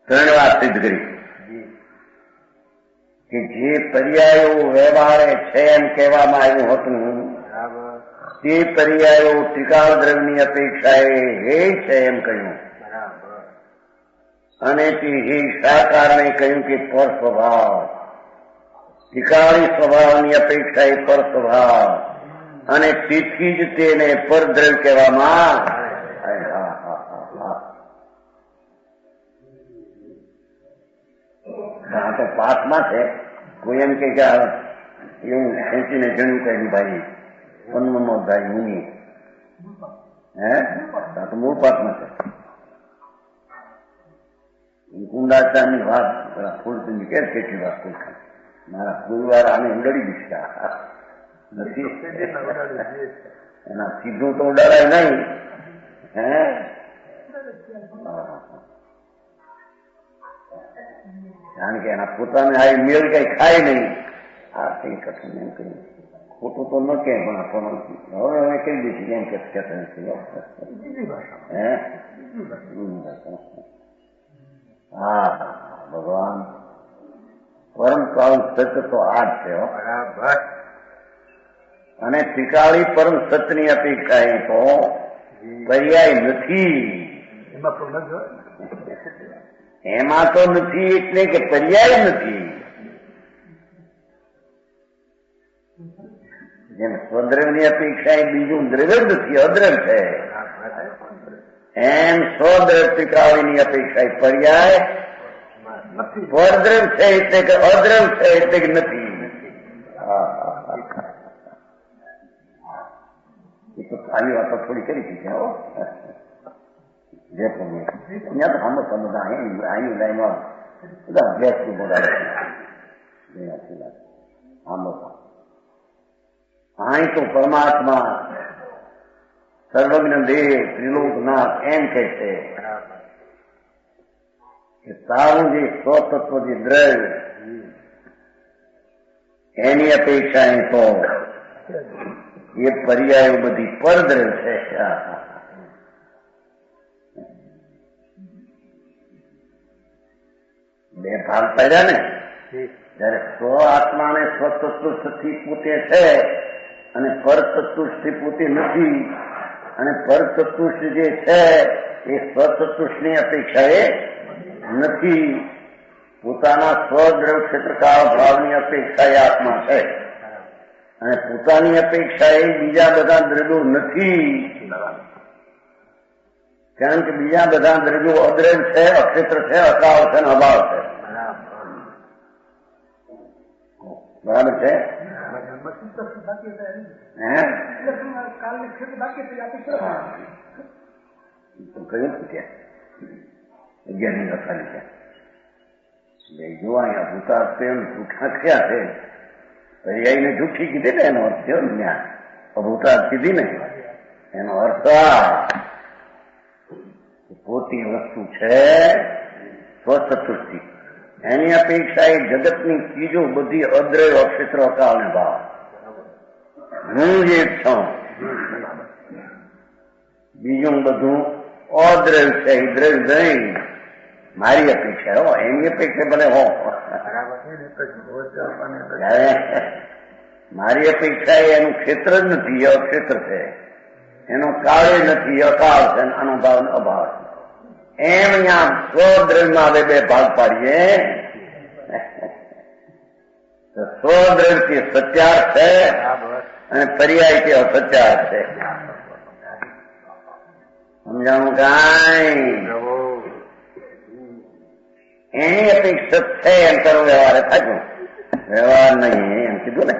ત્રણ વાત સિદ્ધ કરી કે જે પર્યાયો વ્યવહારે છે એમ કહેવામાં આવ્યું હતું તે પર્યાયો ટીકાળ દ્રવ્યની અપેક્ષાએ હે છે એમ કહ્યું. અને તે હે શા કારણે કહ્યું કે પર સ્વભાવ, ટીકાળી સ્વભાવની અપેક્ષાએ પર સ્વભાવ અને તેથી જ તેને પરદ્રવ્ય કહેવામાં આ તો પાઠમાં છે. કોઈ એમ કે એવું ખેંચીને જણ્યું કહ્યું ભાઈ 15મો અધ્યાય મુનિ આ તો મૂળ પાઠમાં છે. કુંડાચારની વાત ફૂલચંદ કે કેટલી વાત કોઈ મારા ફૂલવાર આને ઉડાડી દીધા નથી. એના સીધું તો ઉડાડાય નહીં. કારણ કે એના પોતાને આ મેળ કઈ ખાય નહીં. આ કઈ કઠિન એમ કહ્યું ખોટું તો ન કે પણ આપણને હવે કહી દીધી એમ કે હા ભગવાન પરમ કાળ સત્ય તો આ જ છે. બરાબર. અને ત્રિકાળી પરમ સત્યની અપેક્ષા એ તો પર્યાય નથી. એમાં તો નથી એટલે કે પર્યાય નથી. જેમ સ્વદ્રવ્યની અપેક્ષા એ બીજું દ્રવ્ય નથી, અદ્રવ્ય છે. એમ સ્વદ્રવ્ય ત્રિકાળીની અપેક્ષા એ પર્યાય પરદ્રવ્ય છે એટલે કે અદ્રવ્ય છે એટલે કે નથી. એ તો ખાલી વાતો થોડી કરી છે. જે પ્રભુ અહીંયા તો હમ તો બધા અહીં લાઈનમાં બધા અભ્યાસથી બોલાવે અહીં તો પરમાત્મા સર્વજ્ઞ દેહ ત્રિલોકનાથ એમ કહે છે કે તારું જે સ્વતત્વ જે દ્રવ્ય એની અપેક્ષા એ તો એ પર્યાયો બધી પરદ્રવ્ય છે. બે ભાગ પડ્યા ને જયારે સ્વ આત્મા ને સ્વતત્વથી પોતે છે અને પરતત્વથી પોતે નથી. અને પરતત્વ જે છે એ સ્વતત્વની અપેક્ષા એ નથી. પોતાના સ્વદ્રવ ક્ષેત્રકાળ ભાવની અપેક્ષા એ આત્મા છે અને પોતાની અપેક્ષા એ બીજા બધા દ્રવ્યો નથી. કારણ કે બીજા બધા દ્રવ્યો અદ્રવ્ય છે, અક્ષેત્ર છે, અકાળ છે અને અભાવ છે. બરાબર છે. અગિયારની લખાણી છે. જો અહીંયા ભૂતા જૂઠા થયા છે પર્યાયને જૂઠી કીધી ને એનો અર્થ થયો ને ત્યાં ભૂતા કીધી ને એનો અર્થ પોતી વસ્તુ છે સ્વતંત્રથી. એની અપેક્ષા એ જગતની ચીજો બધી અદ્રવ્ય અક્ષેત્ર અકાળ ને ભાવ. હું જે છું બીજું બધું અદ્રવ્ય છે. એ દ્રવ્ય નહીં મારી અપેક્ષા હો. એની અપેક્ષા ભલે હો મારી અપેક્ષા એનું ક્ષેત્ર જ નથી, અક્ષેત્ર છે. એનો કાળે નથી, અકાળ છે. આનો ભાવ અભાવ છે. એમ અહીંયા સ્વદ્રવ્યમાં હવે બે ભાગ પાડીએ. સ્વદ્રવ્ય થી સત્યાર્થ છે અને પર્યાય થી અસત્યાર્થ છે. સમજાણું કાંઈ? એની અપેક્ષિત છે એમ કરો વ્યવહાર થાક્યું. વ્યવહાર નહીં એમ કીધું ને.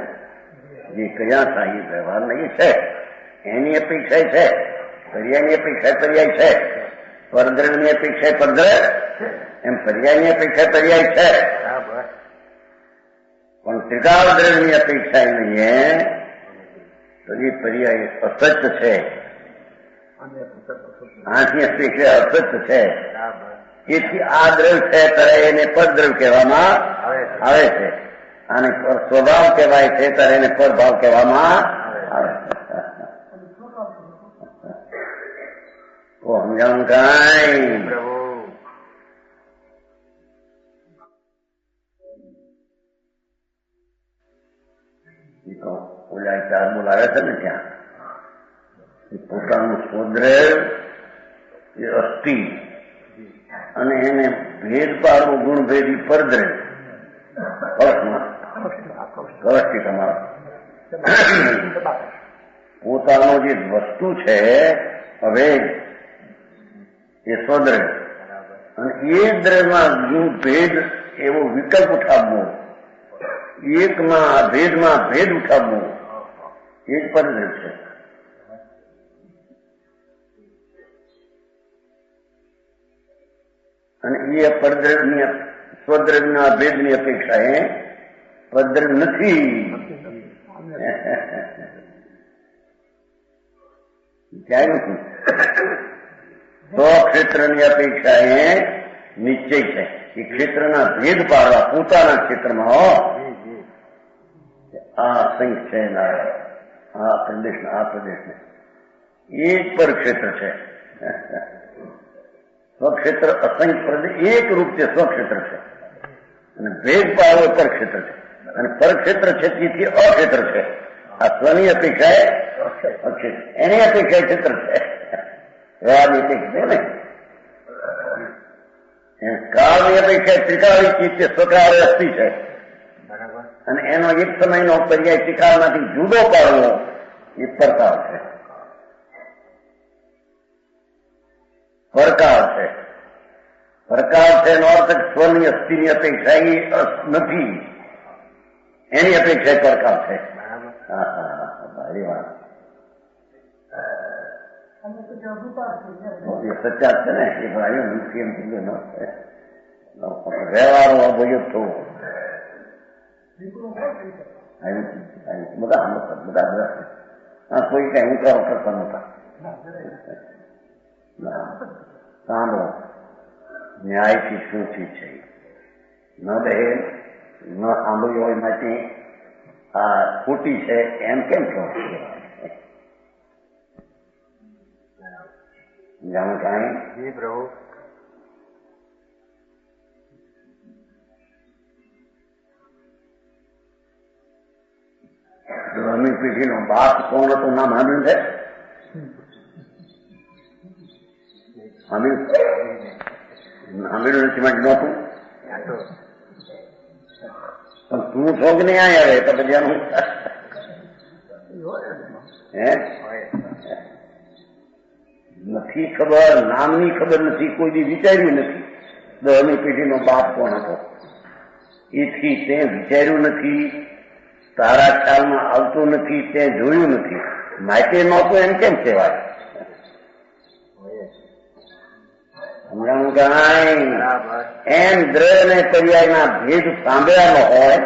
જે કયા થાય વ્યવહાર નહીં છે. એની અપેક્ષા છે, પર્યાયની અપેક્ષા પર્યાય છે, પરદ્રવ્યની અપેક્ષા પરદ્રવ્ય એમ પર્યાયની અપેક્ષા પર્યાય છે. પણ ત્રિકાળ દ્રવ્યની અપેક્ષા નહીં તો એ પર્યાય અસત્ય છે. આથી અપેક્ષા અસત્ય છે. તેથી આ દ્રવ્ય છે ત્યારે એને પરદ્રવ્ય કહેવામાં આવે છે. આને સ્વભાવ કહેવાય છે ત્યારે એને પરભાવ કહેવામાં આવે છે. સમજાવું કાંઈ? ઓલા ચાર બોલાવે છે ને ત્યાં પોતાનું સ્વદ્રવ્ય એ અસ્થિ અને એને ભેદ પાડવો ગુણભેદી પરદ્રવ્ય કવચથી તમારો પોતાનો જે વસ્તુ છે અભેદ એ સ્વદ્રવ્ય અને એ દ્રવ્યમાં ભેદ એવો વિકલ્પ ઉઠાવવો, એકમાં ભેદમાં ભેદ ઉઠાવવો એ જ પરદ્રવ્ય છે. અને એ પરદ્રવ્યની સ્વદ્રવ્યના ભેદની અપેક્ષા એ પરદ્રવ્ય નથી. ક્યાંય નથી. સ્વક્ષેત્રની અપેક્ષા એ નિશ્ચય છે. એ ક્ષેત્રના ભેદ પાડવા પોતાના ક્ષેત્રમાં આ અસંખ્ય છે, આ પ્રદેશ આ પ્રદેશને એ જ પર ક્ષેત્ર છે. સ્વક્ષેત્ર અસંખ્ય પ્રદેશ એક રૂપ છે, સ્વક્ષેત્ર છે અને ભેદ પાડવો પરક્ષેત્ર છે અને પરક્ષેત્ર છે તેથી અક્ષેત્ર છે. આ સ્વની અપેક્ષા એ અક્ષેત્ર, એની અપેક્ષા ક્ષેત્ર છે. વ્યવહારની અપેક્ષા ને કાળની અપેક્ષા ત્રિકાળી ચીજ છે, સ્વકાળ અસ્થિ છે અને એનો એક સમયનો પર્યાય ત્રિકાળમાંથી જુદો પાડવો એ પરકાળ છે. પરકાળ છે. પરકાળ છે એનો અર્થ સ્વની અસ્થિની અપેક્ષા એ નથી, એની અપેક્ષા પરકાળ છે. હા હા, ભારી વાત. સચ્ચા છે ને એ ભાઈઓ મુક્તિ એમ કીધું ન વ્યવહારો અભયો થવો બધા હા કોઈ કઈ ઉતારો કરતા નતા. સાંભળો, ન્યાયથી શું ચીજ છે ન દે ન સાંભળ્યું હોય માટે આ ખોટી છે એમ કેમ કહો? જાણો કાંઈ પ્રભુ દસમી પેઢીનો બાપ કોણ હતો નામ સાંભળ્યું છે? સાંભળ્યું નથી માટે નહોતું પણ તું છો કે નહીં આવ્યા રે તો પછી એનું હે નથી ખબર, નામની ખબર નથી, કોઈ દી વિચાર્યું નથી દસમી પેઢીનો બાપ કોણ હતો. એથી તે વિચાર્યું નથી, તારા ખ્યાલમાં આવતું નથી, તે જોયું નથી, માટે નહોતું એમ કેમ કહેવાય? સમજાણું કાંઈ? એમ દ્રવ્ય ને પર્યાયના ભેદ સાંભળ્યા ન હોય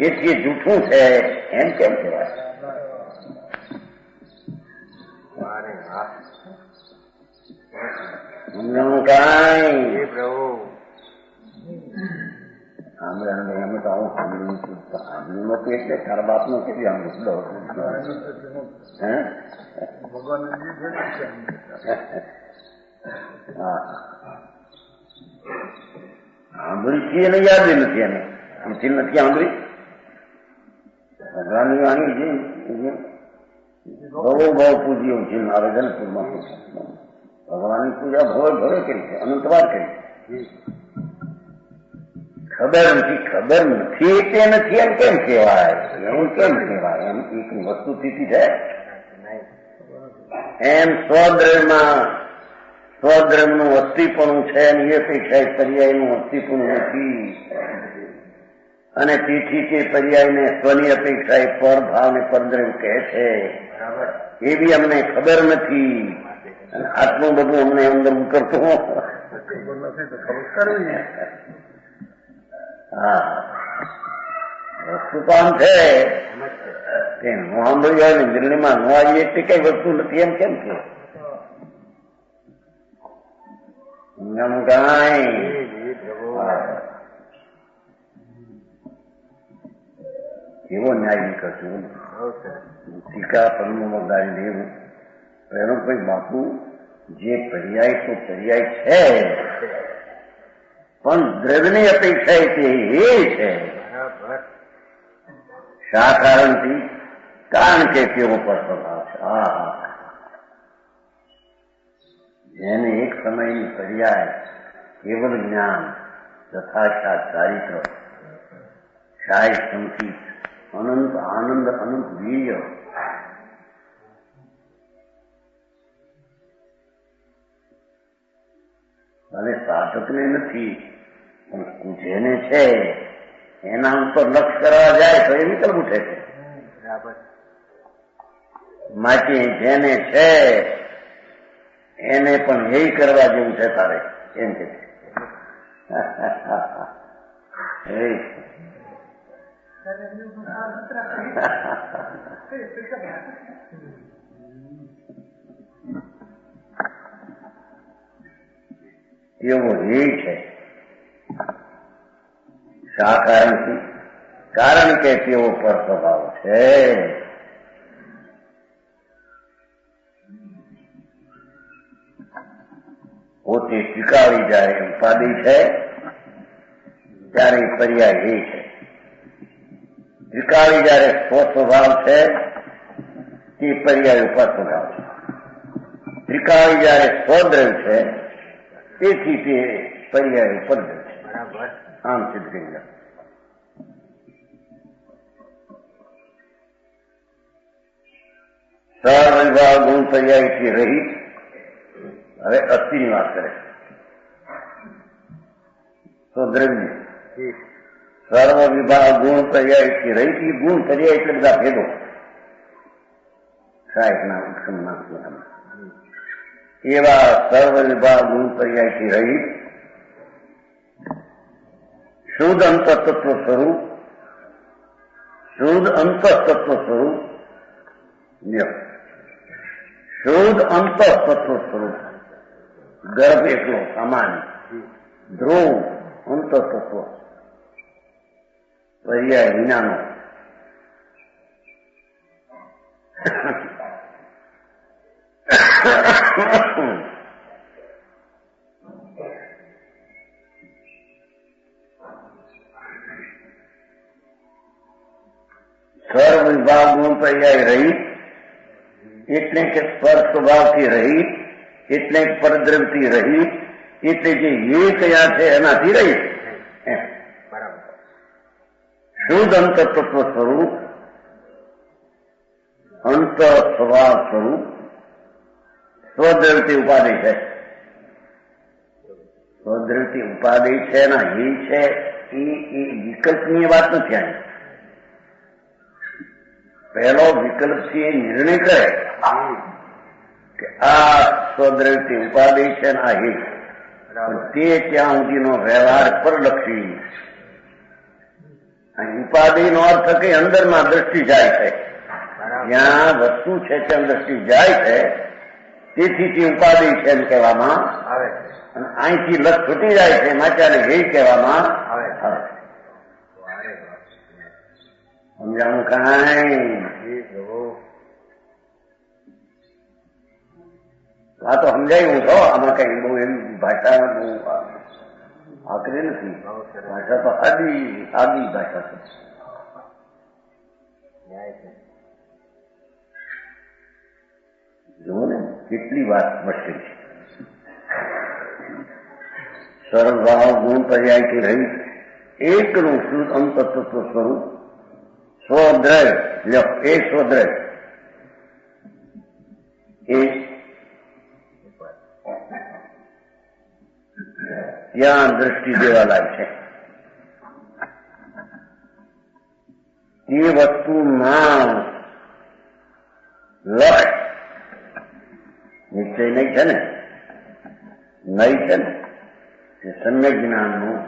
એથી જૂઠું છે એમ કેમ કહેવાય? સમજાણું કાંઈ? પ્રભુ સાંભળ્યા અમે તો આવું સાંભળ્યું છું. સાંભળ્યું નતું એટલે તારા બાપ નું કેવી સાંભળ્યું? સાંભળી છીએ એને યાદ નથી, એને એથી નથી સાંભળી. ભગવાનની વાણી છે બહુ બહુ પૂજ્યું છે. આવેદનપુરમાં ભગવાનની પૂજા ભવે ભવે કરી છે, અનંતવાર કરી. ખબર નથી તે નથી એમ કેમ કહેવાય? એવું કેમ કહેવાય? એમ એક વસ્તુ સ્થિતિ છે. એમ સ્વદ્રવ્યનું અસ્થિપણું છે અને એ અપેક્ષા પર્યાયનું અસ્થિપણું નથી અને તેથી તે પર્યાયને સ્વની અપેક્ષા પર ભાવ ને પરદ્રવ્ય કહે છે. એવી અમને ખબર નથી અને આટલું બધું અમને અંદર ઉતરતું હા વસ્તુ તો આમ છે કે ન સાંભળ્યું હોય ને દિલ્હીમાં ન આવી એટલી કઈ વસ્તુ નથી એમ કેમ છે? કેવો ન્યાય નીકળશું? ટીકા પરનું ગાડી દેવું એનો કોઈ બાપુ જે પર્યાય તો પર્યાય છે પણ દ્રવ્યની અપેક્ષા તે એ છે. શા કારણથી? કારણ કે કેવો પર સ્વભાવ છે. જેને એક સમયની પર્યાય કેવલ જ્ઞાન તથા ચારિત્ર શાય સંકિત અનંત આનંદ અનંત વીર્ય અને સાધકને નથી, પણ જેને છે એના ઉપર લક્ષ કરવા જાય તો એ વિકલ્પ ઉઠે છે. માટે જેને છે એને પણ એ કરવા જેવું છે તારે એમ કે એવો એ છે. શા કારણથી? કારણ કે તેઓ પર સ્વભાવ છે. પોતે સ્વીકારી જાય ઉપાધિ છે ત્યારે પર્યાય એ છે. સ્વીકારી જયારે સ્વસ્વભાવ છે તે પર્યાય ઉપર સ્વભાવ છે. સ્વીકારી જયારે સ્વદ્રવ છે તેથી તે પર્યાય ઉપદ્રવ છે. આમ સિદ્ધ કરી જાય. સર્વવિભાગ ગુણ પર્યાયથી રહિત. હવે અસ્થિની વાત કરે તો દ્રવ્ય સર્વ વિભાગ ગુણ પર્યાયથી રહિત. ગુણ પર્યાય એટલે બધા ભેદો સાહેબના ઉત્સવના એવા સર્વ વિભાગ ગુણ પર્યાયથી રહિત શુદ્ધ અંતઃતત્વ સ્વરૂપ, શુદ્ધ અંતઃતત્વ સ્વરૂપ, શુદ્ધ અંતઃતત્વ સ્વરૂપ, ગર્ભ એકલો સામાન્ય, ધ્રુવ અંતઃતત્વ પર્યાય વિનાનો. સર્વ વિભાગ ગુણ પર્યાય રહિત એટલે કે સ્પર્શ સ્વભાવથી રહિત, એટલે પરદ્રવથી રહિત, એટલે જે એ કયા છે એનાથી રહિત. શુદ્ધ અંતઃતત્વ સ્વરૂપ, અંત સ્વભાવ સ્વરૂપ, સ્વદ્રવતી ઉપાધિ છે. સ્વદ્રવતી ઉપાધિ છે ના એ છે એ વિકલ્પની વાત નથી. આની પહેલો વિકલ્પથી એ નિર્ણય કરે કે આ સ્વદ્રવતી ઉપાધિ છે ને આ હિત, તે ત્યાં સુધીનો વ્યવહાર પરલક્ષી. ઉપાધિનો અર્થ કે અંદરમાં દ્રષ્ટિ જાય છે, જ્યાં વસ્તુ છે ત્યાં દ્રષ્ટિ જાય છે, તેથી તે ઉપાધિ છે એમ કહેવામાં આવે. અને અહીંથી લક્ષ છૂટી જાય છે માટે હે કહેવામાં આવે. સમજાણું કાંઈ? આ તો સમજાયું છો. આમાં કઈ બહુ એવી ભાષા બહુ આકરી નથી. ભાષા તો આદી ભાષા છે. જુઓ ને કેટલી વાત મુશ્કેલ છે. સર્વભાવ ગુણ પર્યાયથી રહિત એકનું શુદ્ધ અંતઃતત્વ સ્વરૂપ સ્વદ્રવ, એ સ્વદ્રવ એ ત્યાં દ્રષ્ટિ દેવા લાગશે. એ વસ્તુમાં લક્ષ નિશ્ચય નહીં છે ને, નહીં છે ને, એ સમ્યક જ્ઞાનનું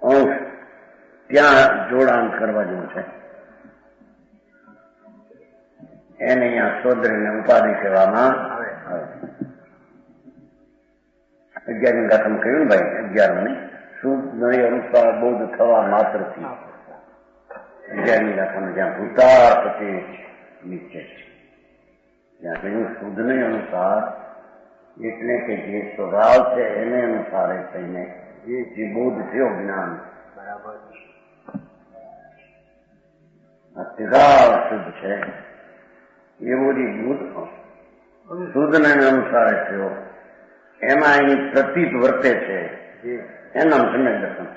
અંશ ત્યાં જોડાણ કરવા જેવું છે. એને અહીંયા સ્વદ્રને ઉપાધિ કહેવામાં આવે. 11મી ગાથામાં કહ્યું ને ભાઈ, 11મી શુદ્ધ નહીં અનુસાર બોધ થવા માત્રથી. 11મી ગાથામાં જ્યાં ભૂતાર્થ તે નીચે છે ત્યાં કહ્યું શુદ્ધ નહીં અનુસાર એટલે કે જે સ્વભાવ છે એને અનુસારે થઈને એ જે બોધ થયો જ્ઞાન બરાબર અત્યગાર શુદ્ધ છે એવો જે બોધ શુદ્ધને અનુસારે થયો એમાં અહીં પ્રતીત વર્તે છે એના સમ્યક દર્શન.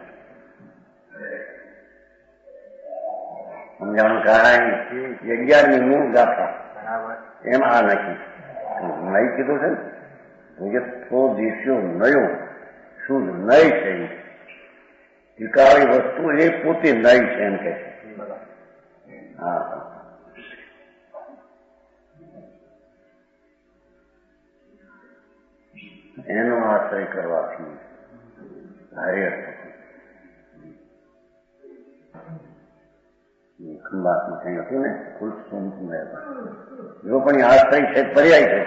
સમજાણું કાંઈ? 11મી મૂળ ગાથા એમાં આ નાખી નહીં કીધું છે ને, જગત તો દેશ્યો નયો શુદ્ધ નય છે. ત્રિકાળી વસ્તુ એ પોતે નય છે એમ કે છે. હા, એનો આશ્રય કરવાથી હાર્ય ખંભાતમાં કઈ હતું ને ફૂલ જો પણ આશ્રય છે પર્યાય છે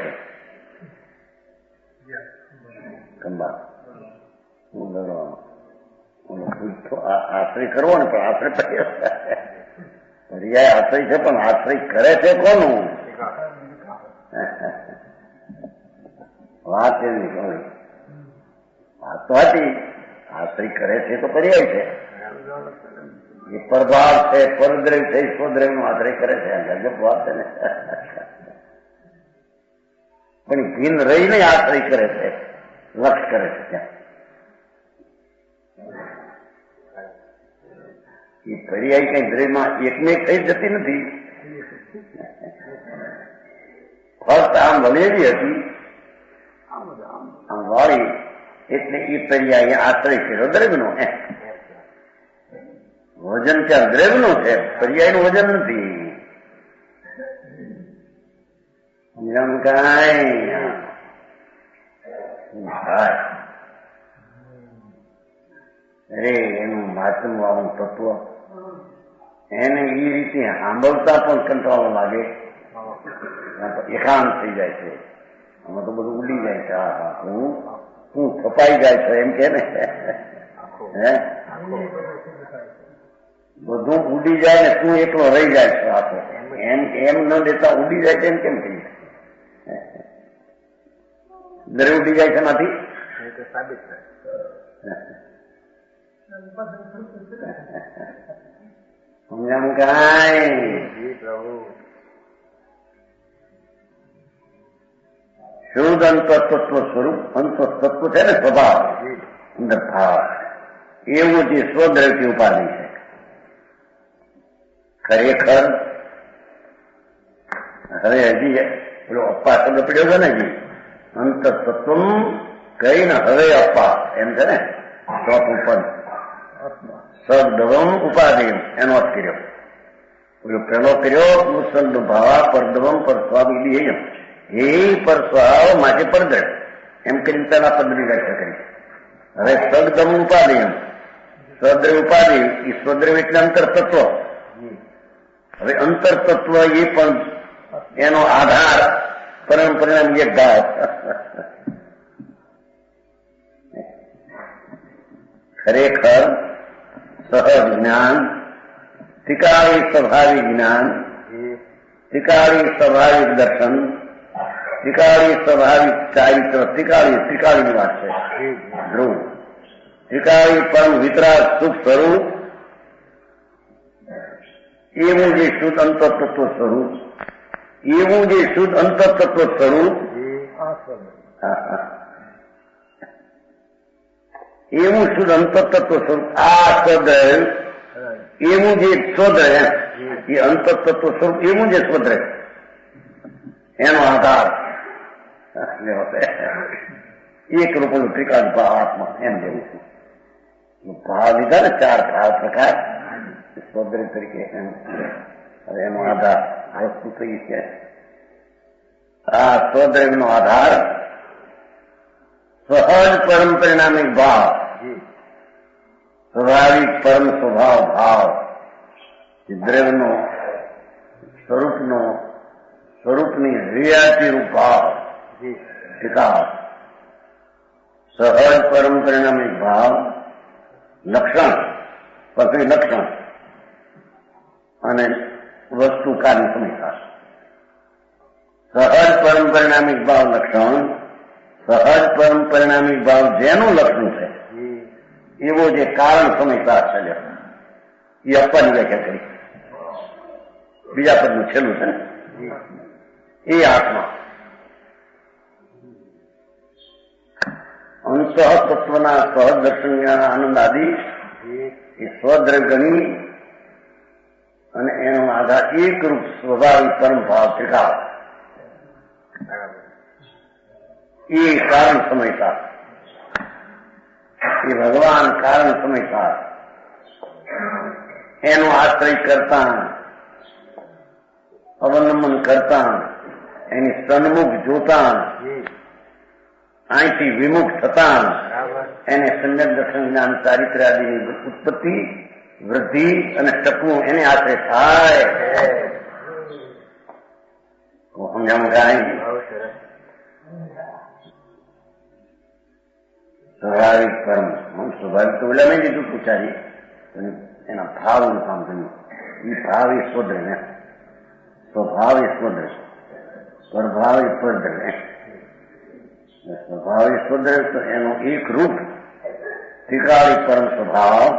ખંભાત આશ્રય કરવો ને પણ આશ્રય પર્યાય આશ્રય છે પણ આશ્રય કરે છે કોનું? વાત એવી કહી વાત તો હતી. આશ્રય કરે છે તો પર્યાય છે. એ પ્રભાવ છે, પરદ્રવ છે, સ્વદ્રવ નો આશ્રય કરે છે. ગજબ વાત છે ને. પણ ભીન રહીને આશ્રય કરે છે, લક્ષ કરે છે. ત્યાં એ પર્યાય કઈ દ્રવ્યમાં એકમેક થઈ જતી નથી. ફક્ત આમ વલેવી હતી આમ વાળી એટલે એ પર્યાય આશ્રય કર્યો દ્રવ્યનો. વજન ત્યાં દ્રવ્યનું છે, પર્યાયનું વજન નથી. એમ કાંઈ અરે એનું માધ્યમ વાળું તત્વ એને એ રીતે સાંભળતા પણ કંટાળો લાગે, એકાંત થઈ જાય છે. આમાં તો બધું ઉડી જાય છે. હું થપાઈ જાય છે એમ કે ને, હે બધું ઉડી જાય ને તું એકલો રહી જાય છે. આખો એમ ન દેતા ઉડી જાય છે એમ કેમ થઈ જાય? દરે ઉડી જાય છે માંથી સાબિત સમજાણું કાંઈ શુદ્ધ અંતતત્વ સ્વરૂપ અંતતત્વ છે ને સ્વભાવ અંદર ભાવ એવું જે સ્વદ્રવ્ય ઉપાધિ છે. ખરેખર હવે હજી પેલો અપ્પા શબ્દ પડ્યો છે ને હજી અંતતત્વ કહીને હવે અપ્પા એમ છે ને ચોથું પદ સદવમ ઉપાધિ એનો અર્થ કર્યો. પેલો કર્યો મુસલ્દ ભાવા પરદવમ પર સ્વામી એ પર સ્વાવ માટે પરદળ એમ કરીને પેલા પદની વ્યાખ્યા કરી. હવે સદગમ ઉપાધિ એમ સદ્રવ ઉપાધિ એ સ્વદ્રવ એટલે અંતરતત્વ. હવે અંતરતત્વ એ પણ એનો આધાર પરિણામ એક ભાવ. ખરેખર સહજ જ્ઞાન, ત્રિકાળી સ્વાભાવિક જ્ઞાન, ત્રિકાળી સ્વાભાવિક દર્શન, ત્રિકાળી સ્વાભાવિક ચારિત્ર, ત્રિકાળીની વાત છે. ધ્રુવ ત્રિકાળી પરમ વિતરાગ સુખ સ્વરૂપ એવું જે શુદ્ધ અંતતત્વ સ્વરૂપ એવું જે શુદ્ધ અંતતત્વ સ્વરૂપ એવું શુદ્ધ અંતતત્વ સ્વરૂપ આ સ્વદ્રવ એવું જે સ્વદ્રવ એ અંતતત્વ સ્વરૂપ એવું જે સ્વદ્રવ એનો આધાર એક રૂપનું ત્રિકાળ ભાવ આત્મા એમ જેવું છે. ભાવ લીધા ને ચાર ભાવ પ્રકાર સ્વદ્રવ તરીકે હવે એનો આધાર વસ્તુ થઈ છે. આ સ્વદ્રવ નો આધાર સહજ પરમ પરિણામિક ભાવ, સ્વાભાવિક પરમ સ્વભાવ ભાવ, દ્રવ્યનો સ્વરૂપની રિયાતી રૂપ ભાવ વિકાસ, સહજ પરમ પરિણામિક ભાવ લક્ષણ પછી લક્ષણ અને વસ્તુ કાર્ય સમીક્ષા. સહજ પરમ પરિણામિક ભાવ લક્ષણ, સહજ પરમ પરિણામિક ભાવ જેનું લક્ષણ છે એવો જે કારણ સમયસાર છે એ અપ્પાની વ્યાખ્યા કરી. બીજા પદનું છેલ્લું છે ને એ આત્મા અંતઃ તત્વના સહજ દર્શન આનંદ આદિ એ સ્વદ્રવ્ય ગણી અને એનો આધાર એકરૂપ સ્વાભાવિક પરમ ભાવ ત્રિકાળ એ કારણ સમયસાર એ ભગવાન કારણ સમયસાર એનો આશ્રય કરતા, અવલંબન કરતા, એની સન્મુખ જોતા, અહીંથી વિમુખ થતા એને સમ્યક દર્શન જ્ઞાન ચારિત્ર આદિની ઉત્પત્તિ, વૃદ્ધિ અને ટકવું એને આશ્રય થાય. સમજામાં કાંઈ સ્વાભાવિક કર્મ સ્વાભાવિક તો ઓલા મેં કીધું પૂછારી એના ભાવનું કામ કર્યું. એ ભાવ એ સ્વદ્ર ને સ્વભાવ એ સ્વદ્ર, સ્વભાવ એ સ્વદ્ર. સ્વભાવ એ સ્વદ્ર તો એનો એક રૂપ ત્રિકાળી પરમ સ્વભાવ,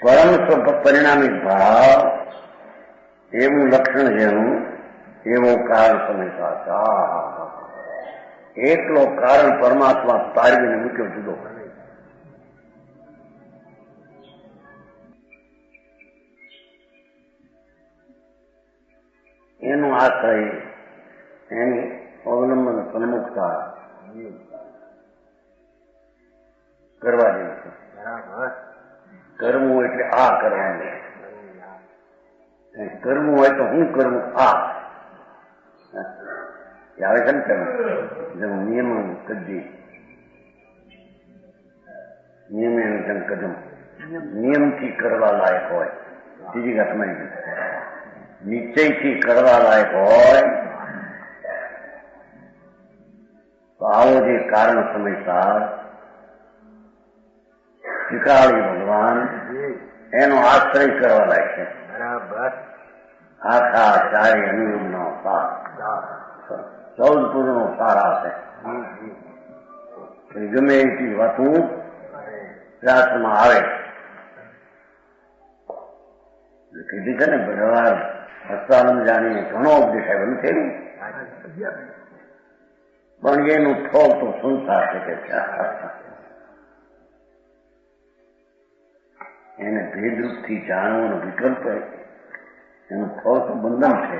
પરમ પરિણામિક ભાવ, એવું લક્ષણ જેનું એવો કારણ સમય સાચા. એકલો કારણ પરમાત્મા તારીને મૂક્યો જુદો. એનું આશ્રય, એની અવલંબન સન્મુખતા કરવા જેવું છે. કરવું એટલે આ કરવાનું, કરવું હોય તો હું કરવું આ આવે છે ને. કરવું જેનું નિયમ કદી નિયમ એનું કદમ નિયમથી કરવા લાયક હોય. બીજી વાત તમારી નિશ્ચયથી કરવા લાયક હોય તો આવો જે કારણ સમયસાર ત્રિકાળી ભગવાન એનો આશ્રય કરવા લાયક છે. આખા ચારે અનુયુગનો સાર, 14 પુરનો સારા છે. ગમે એવી વાતું શાસ્ત્રમાં આવે કીધી છે ને. ભગવાન હસ્તાનંદ જાણીને ઘણો ઉપદેશ આવ્યો નથી થયું, પણ એનું ફળ તો સંસાર છે કે એને ભેદરૂપથી જાણવાનો વિકલ્પ એનું ફળ તો બંધન છે.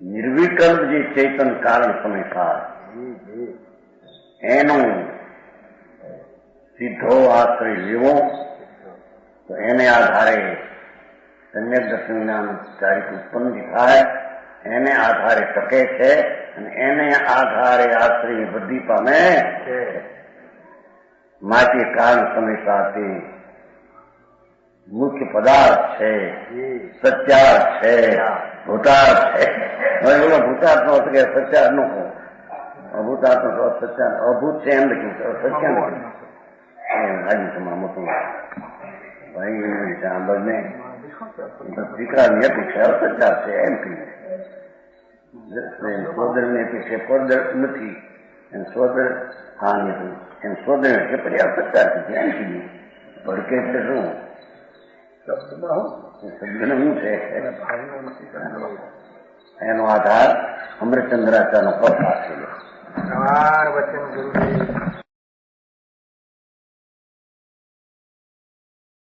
નિર્વિકલ્પ જે ચેતન કારણ સમયસાર એનો સીધો આશ્રય લેવો તો એને આધારે સમ્યક દર્શન જ્ઞાન ચારિક ઉત્પન્ન થાય, એને આધારે ટકે છે અને એને આધારે આશ્રય વૃદ્ધિ પામે. માટે કારણ સમયસાર તે મુખ્ય પદાર્થ છે, સત્યાર્થ છે, ભૂતાર્થ છે. હવે એવો ભૂતાર્થ નો કે સત્યાર્થ નો કહો, અભૂતાર્થ નો સત્યાર્થ અભૂત છે એમ લખ્યું, સત્યાર્થ હાજી તમારા મોટું ભાઈ સાંભળને દીકરાની અપેક્ષા સત્યાર્થ છે એમ કહ્યું. સોદરની અપેક્ષા પરદર નથી, એમ સોદર હા નથી, એમ સોદર એટલે પર્યાપ્ત સત્યાર્થ છે એમ કીધું. ભડકે એટલે શું શબ્દને શું છે એનો આધાર અમૃતચંદ્રાચાર્યનો પદ આપેલો.